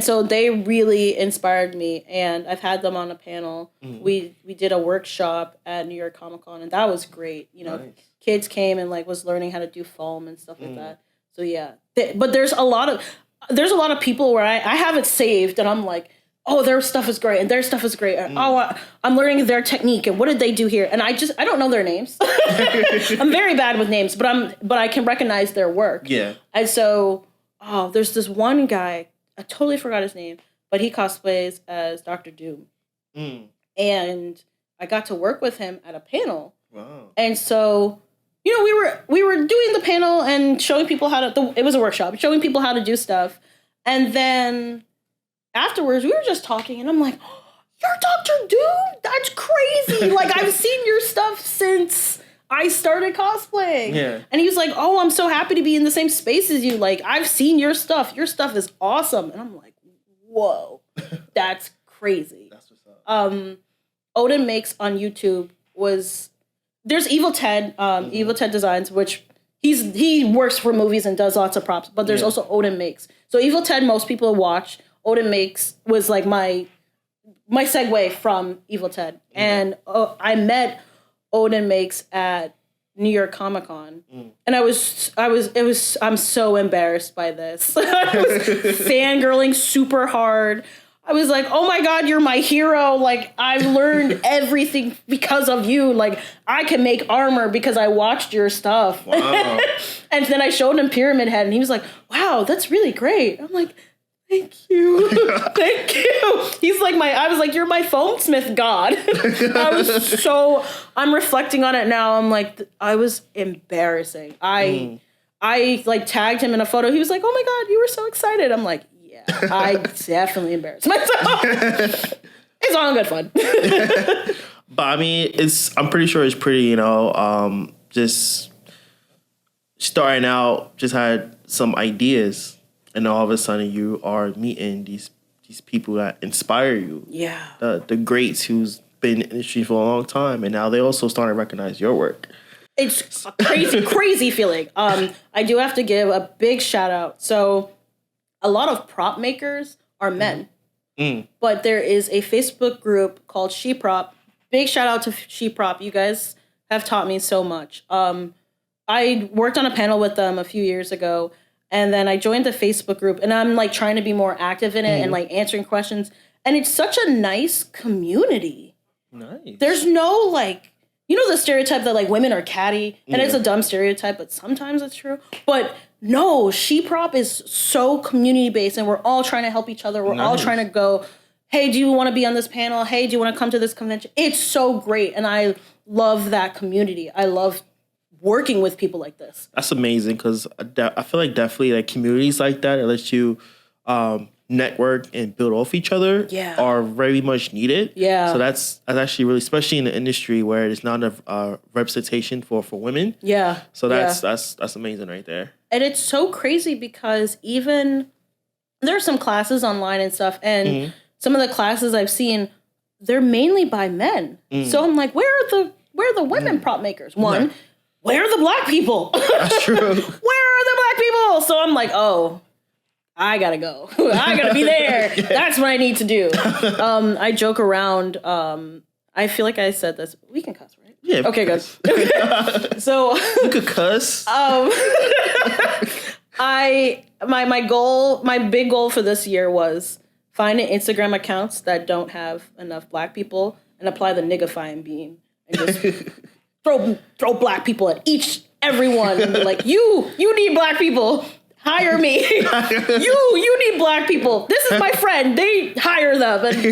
so they really inspired me, and I've had them on a panel. We did a workshop at New York Comic Con, and that was great. Nice. Kids came and like was learning how to do foam and stuff like that. So yeah, but there's a lot of people where I have it saved, and I'm like, oh, their stuff is great, and their stuff is great. And, I'm learning their technique, and what did they do here? And I don't know their names. I'm very bad with names, but I can recognize their work. Yeah. And so, there's this one guy, I totally forgot his name, but he cosplays as Dr. Doom. And I got to work with him at a panel. Wow. And so, we were doing the panel and showing people it was a workshop, showing people how to do stuff. And then afterwards, we were just talking, and I'm like, oh, you're Dr. Doom? That's crazy. Like, I've seen your stuff since I started cosplaying. Yeah. And he was like, oh, I'm so happy to be in the same space as you. Like, I've seen your stuff. Your stuff is awesome. And I'm like, whoa, that's crazy. That's what's up. Odin Makes on YouTube there's Evil Ted, Evil Ted Designs, which he works for movies and does lots of props, but there's also Odin Makes. So Evil Ted, most people watch. Odin Makes was like my segue from Evil Ted. And I met Odin Makes at New York Comic Con. And I'm so embarrassed by this. I was fangirling super hard. I was like, oh my God, you're my hero. Like, I've learned everything because of you. Like, I can make armor because I watched your stuff. Wow. And then I showed him Pyramid Head, and he was like, wow, that's really great. I'm like, thank you. Thank you. He's like I was like, you're my foamsmith god. I'm reflecting on it now. I'm like, I was embarrassing. I like tagged him in a photo. He was like, oh my God, you were so excited. I'm like, yeah, I definitely embarrassed myself. It's all good fun. But I mean, I'm pretty sure it's pretty, just starting out, just had some ideas. And all of a sudden, you are meeting these people that inspire you. Yeah. The greats who's been in the industry for a long time, and now they also starting to recognize your work. It's a crazy feeling. I do have to give a big shout out. So, a lot of prop makers are men, but there is a Facebook group called SheProp. Big shout out to SheProp. You guys have taught me so much. I worked on a panel with them a few years ago. And then I joined the Facebook group, and I'm like trying to be more active in it and like answering questions. And it's such a nice community. Nice. There's no like, the stereotype that like women are catty, and it's a dumb stereotype, but sometimes it's true. But no, SheProp is so community based, and we're all trying to help each other. We're all trying to go, hey, do you want to be on this panel? Hey, do you want to come to this convention? It's so great, and I love that community. I love working with people like this. That's amazing, because I feel like definitely like communities like that lets you network and build off each other are very much needed. Yeah. So that's actually really, especially in the industry where there's not enough representation for women. Yeah. So that's amazing right there. And it's so crazy because even there are some classes online and stuff, and some of the classes I've seen, they're mainly by men. So I'm like, where are the women prop makers? One, where are the black people? That's true. Where are the black people? So I'm like, oh, I gotta go. I gotta be there. That's what I need to do. I joke around. I feel like I said this. We can cuss, right? Yeah. Okay, good. So you could cuss. My big goal for this year was finding Instagram accounts that don't have enough black people and apply the niggifying beam and just throw black people at everyone and be like, you need black people. Hire me. you need black people. This is my friend. They hire them. And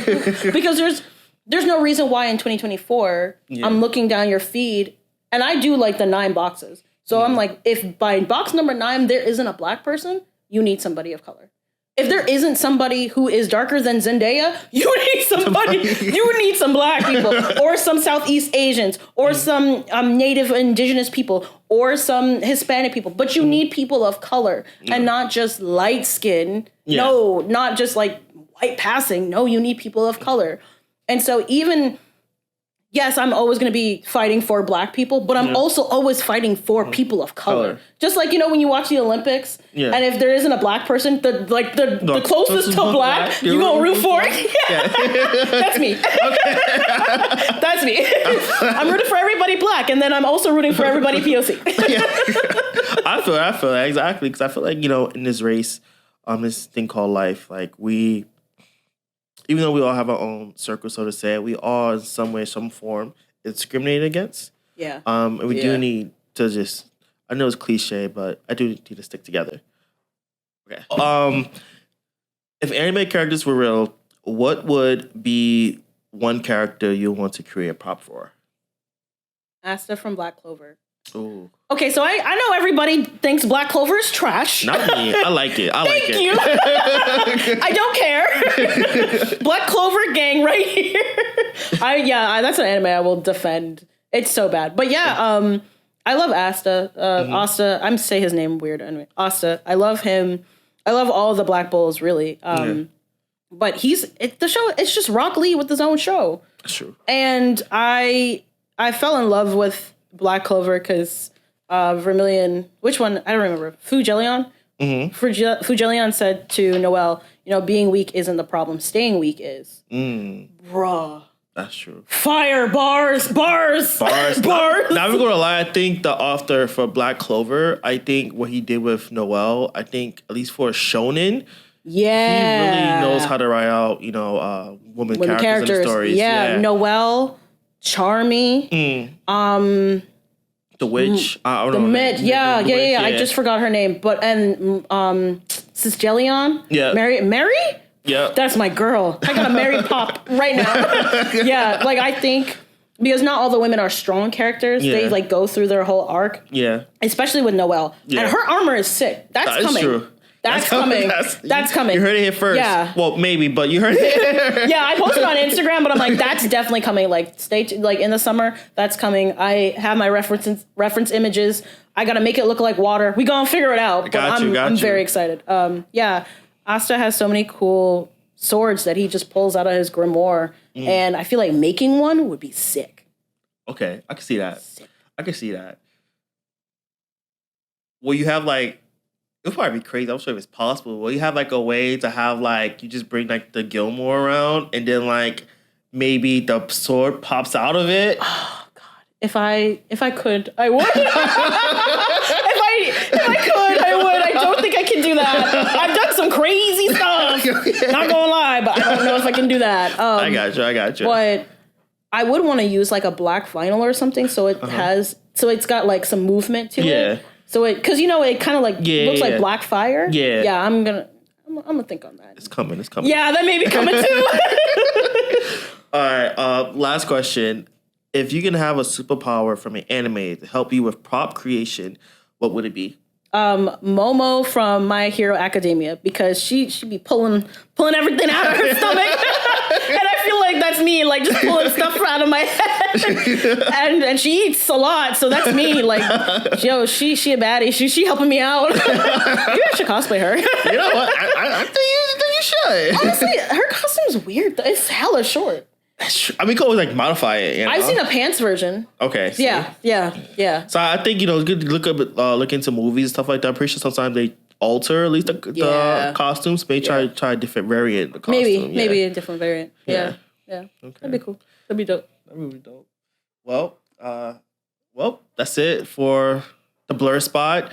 because there's no reason why in 2024 I'm looking down your feed and I do like the 9 boxes. So I'm like, if by box number 9 there isn't a black person, you need somebody of color. If there isn't somebody who is darker than Zendaya, you need somebody. You need some black people, or some Southeast Asians, or some Native Indigenous people, or some Hispanic people. But you need people of color and not just light skin. Yeah. No, not just like white passing. No, you need people of color. And so yes, I'm always going to be fighting for black people, but I'm also always fighting for people of color. Just like, when you watch the Olympics, and if there isn't a black person, the closest to black, you gonna root for it? Yeah. That's me. That's me. I'm rooting for everybody black, and then I'm also rooting for everybody POC. I feel that exactly, because I feel like, in this race, this thing called life, like even though we all have our own circle, so to say, we all in some way, some form, is discriminated against. Yeah. And we do need to just, I know it's cliche, but I do need to stick together. Okay. If anime characters were real, what would be one character you want to create a prop for? Asta from Black Clover. Ooh. Okay, so I know everybody thinks Black Clover is trash. Not me. I like it. Thank you. I don't care. Black Clover gang right here. That's an anime I will defend. It's so bad. But I love Asta. Asta, I'm say his name weird anyway. Asta. I love him. I love all the Black Bulls, really. But the show, it's just Rock Lee with his own show. That's true. And I fell in love with Black Clover because Vermilion, which one? I don't remember. Fugelion? Mm-hmm. Fugelion said to Noelle, being weak isn't the problem. Staying weak is. Bruh. That's true. Fire, bars. Now I'm going to lie. I think the author for Black Clover, I think what he did with Noelle, I think at least for shonen, he really knows how to write out, women characters in the stories. Yeah. Noelle, Charmy, the witch, I don't know. The Mid, yeah. I just forgot her name, but Sisgelion, Mary, yeah, that's my girl. I got a Mary pop right now. I think because not all the women are strong characters, they go through their whole arc. Yeah, especially with Noelle, and her armor is sick. That's coming. True. That's coming. That's coming. You heard it here first. Yeah. Well, maybe, but you heard it. I posted on Instagram, but I'm like, that's definitely coming. Stay in the summer. That's coming. I have my reference images. I gotta make it look like water. We gonna figure it out. I'm very excited. Asta has so many cool swords that he just pulls out of his grimoire, and I feel like making one would be sick. Okay, I can see that. I can see that. Well, you have it'll probably be crazy. I'm sure if it's possible. Will you have a way to have you just bring the Gilmore around and then maybe the sword pops out of it? Oh God! If I could, I would. if I could, I would. I don't think I can do that. I've done some crazy stuff. Not gonna lie, but I don't know if I can do that. I got you. But I would want to use a black vinyl or something so it has it's got some movement to it. So because it kind of looks like black fire. Yeah. I'm gonna think on that. It's coming. Yeah, that may be coming too. All right. Last question: if you can have a superpower from an anime to help you with prop creation, what would it be? Momo from My Hero Academia, because she be pulling everything out of her stomach, and I feel like that's me, just pulling stuff out of my head. and she eats a lot, so that's me. She a baddie. She helping me out. Maybe I should cosplay her. You know what? I think you should. Honestly, her costume's weird. It's hella short. I mean, you can always modify it. I've seen a pants version. Okay. See? Yeah. So I think it's good to look into movies and stuff like that. I'm pretty sure sometimes they alter at least the costumes. Maybe try a different variant of costume. Maybe a different variant. Yeah. Okay. That'd be cool. That'd be dope. Well, that's it for the Blur Spot.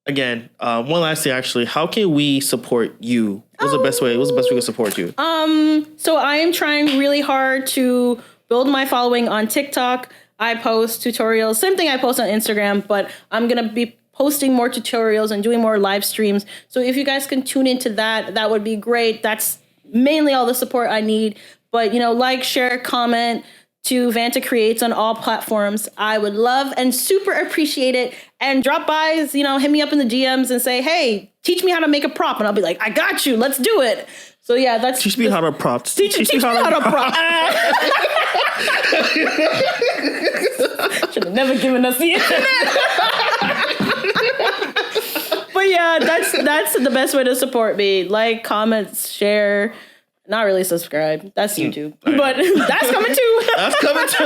Again, one last thing actually. How can we support you? What's the best way? What's the best way to support you? So I am trying really hard to build my following on TikTok. I post tutorials, same thing I post on Instagram, but I'm gonna be posting more tutorials and doing more live streams. So if you guys can tune into that would be great. That's mainly all the support I need. But, like, share, comment to Vantacreates on all platforms. I would love and super appreciate it. And drop by, hit me up in the DMs and say, hey, teach me how to make a prop. And I'll be like, I got you. Let's do it. So yeah, that's teach me how to prop. Teach me how to prop. Should have never given us the internet. But yeah, that's the best way to support me. Like, comment, share. Not really subscribe. That's YouTube. But that's coming too. That's coming too.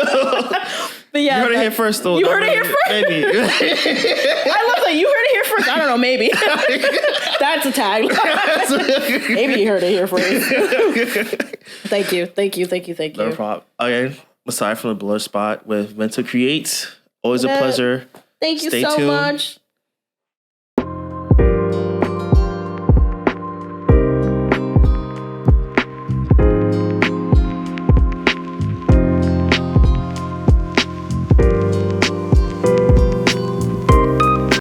But yeah. You heard it here first, though. You heard it here first? Maybe. I love that. You heard it here first. I don't know. Maybe. That's a tag. Maybe you heard it here first. Thank you. No problem. Again, aside from the Blur Spot with Vantacreates, always a pleasure. Thank you so much.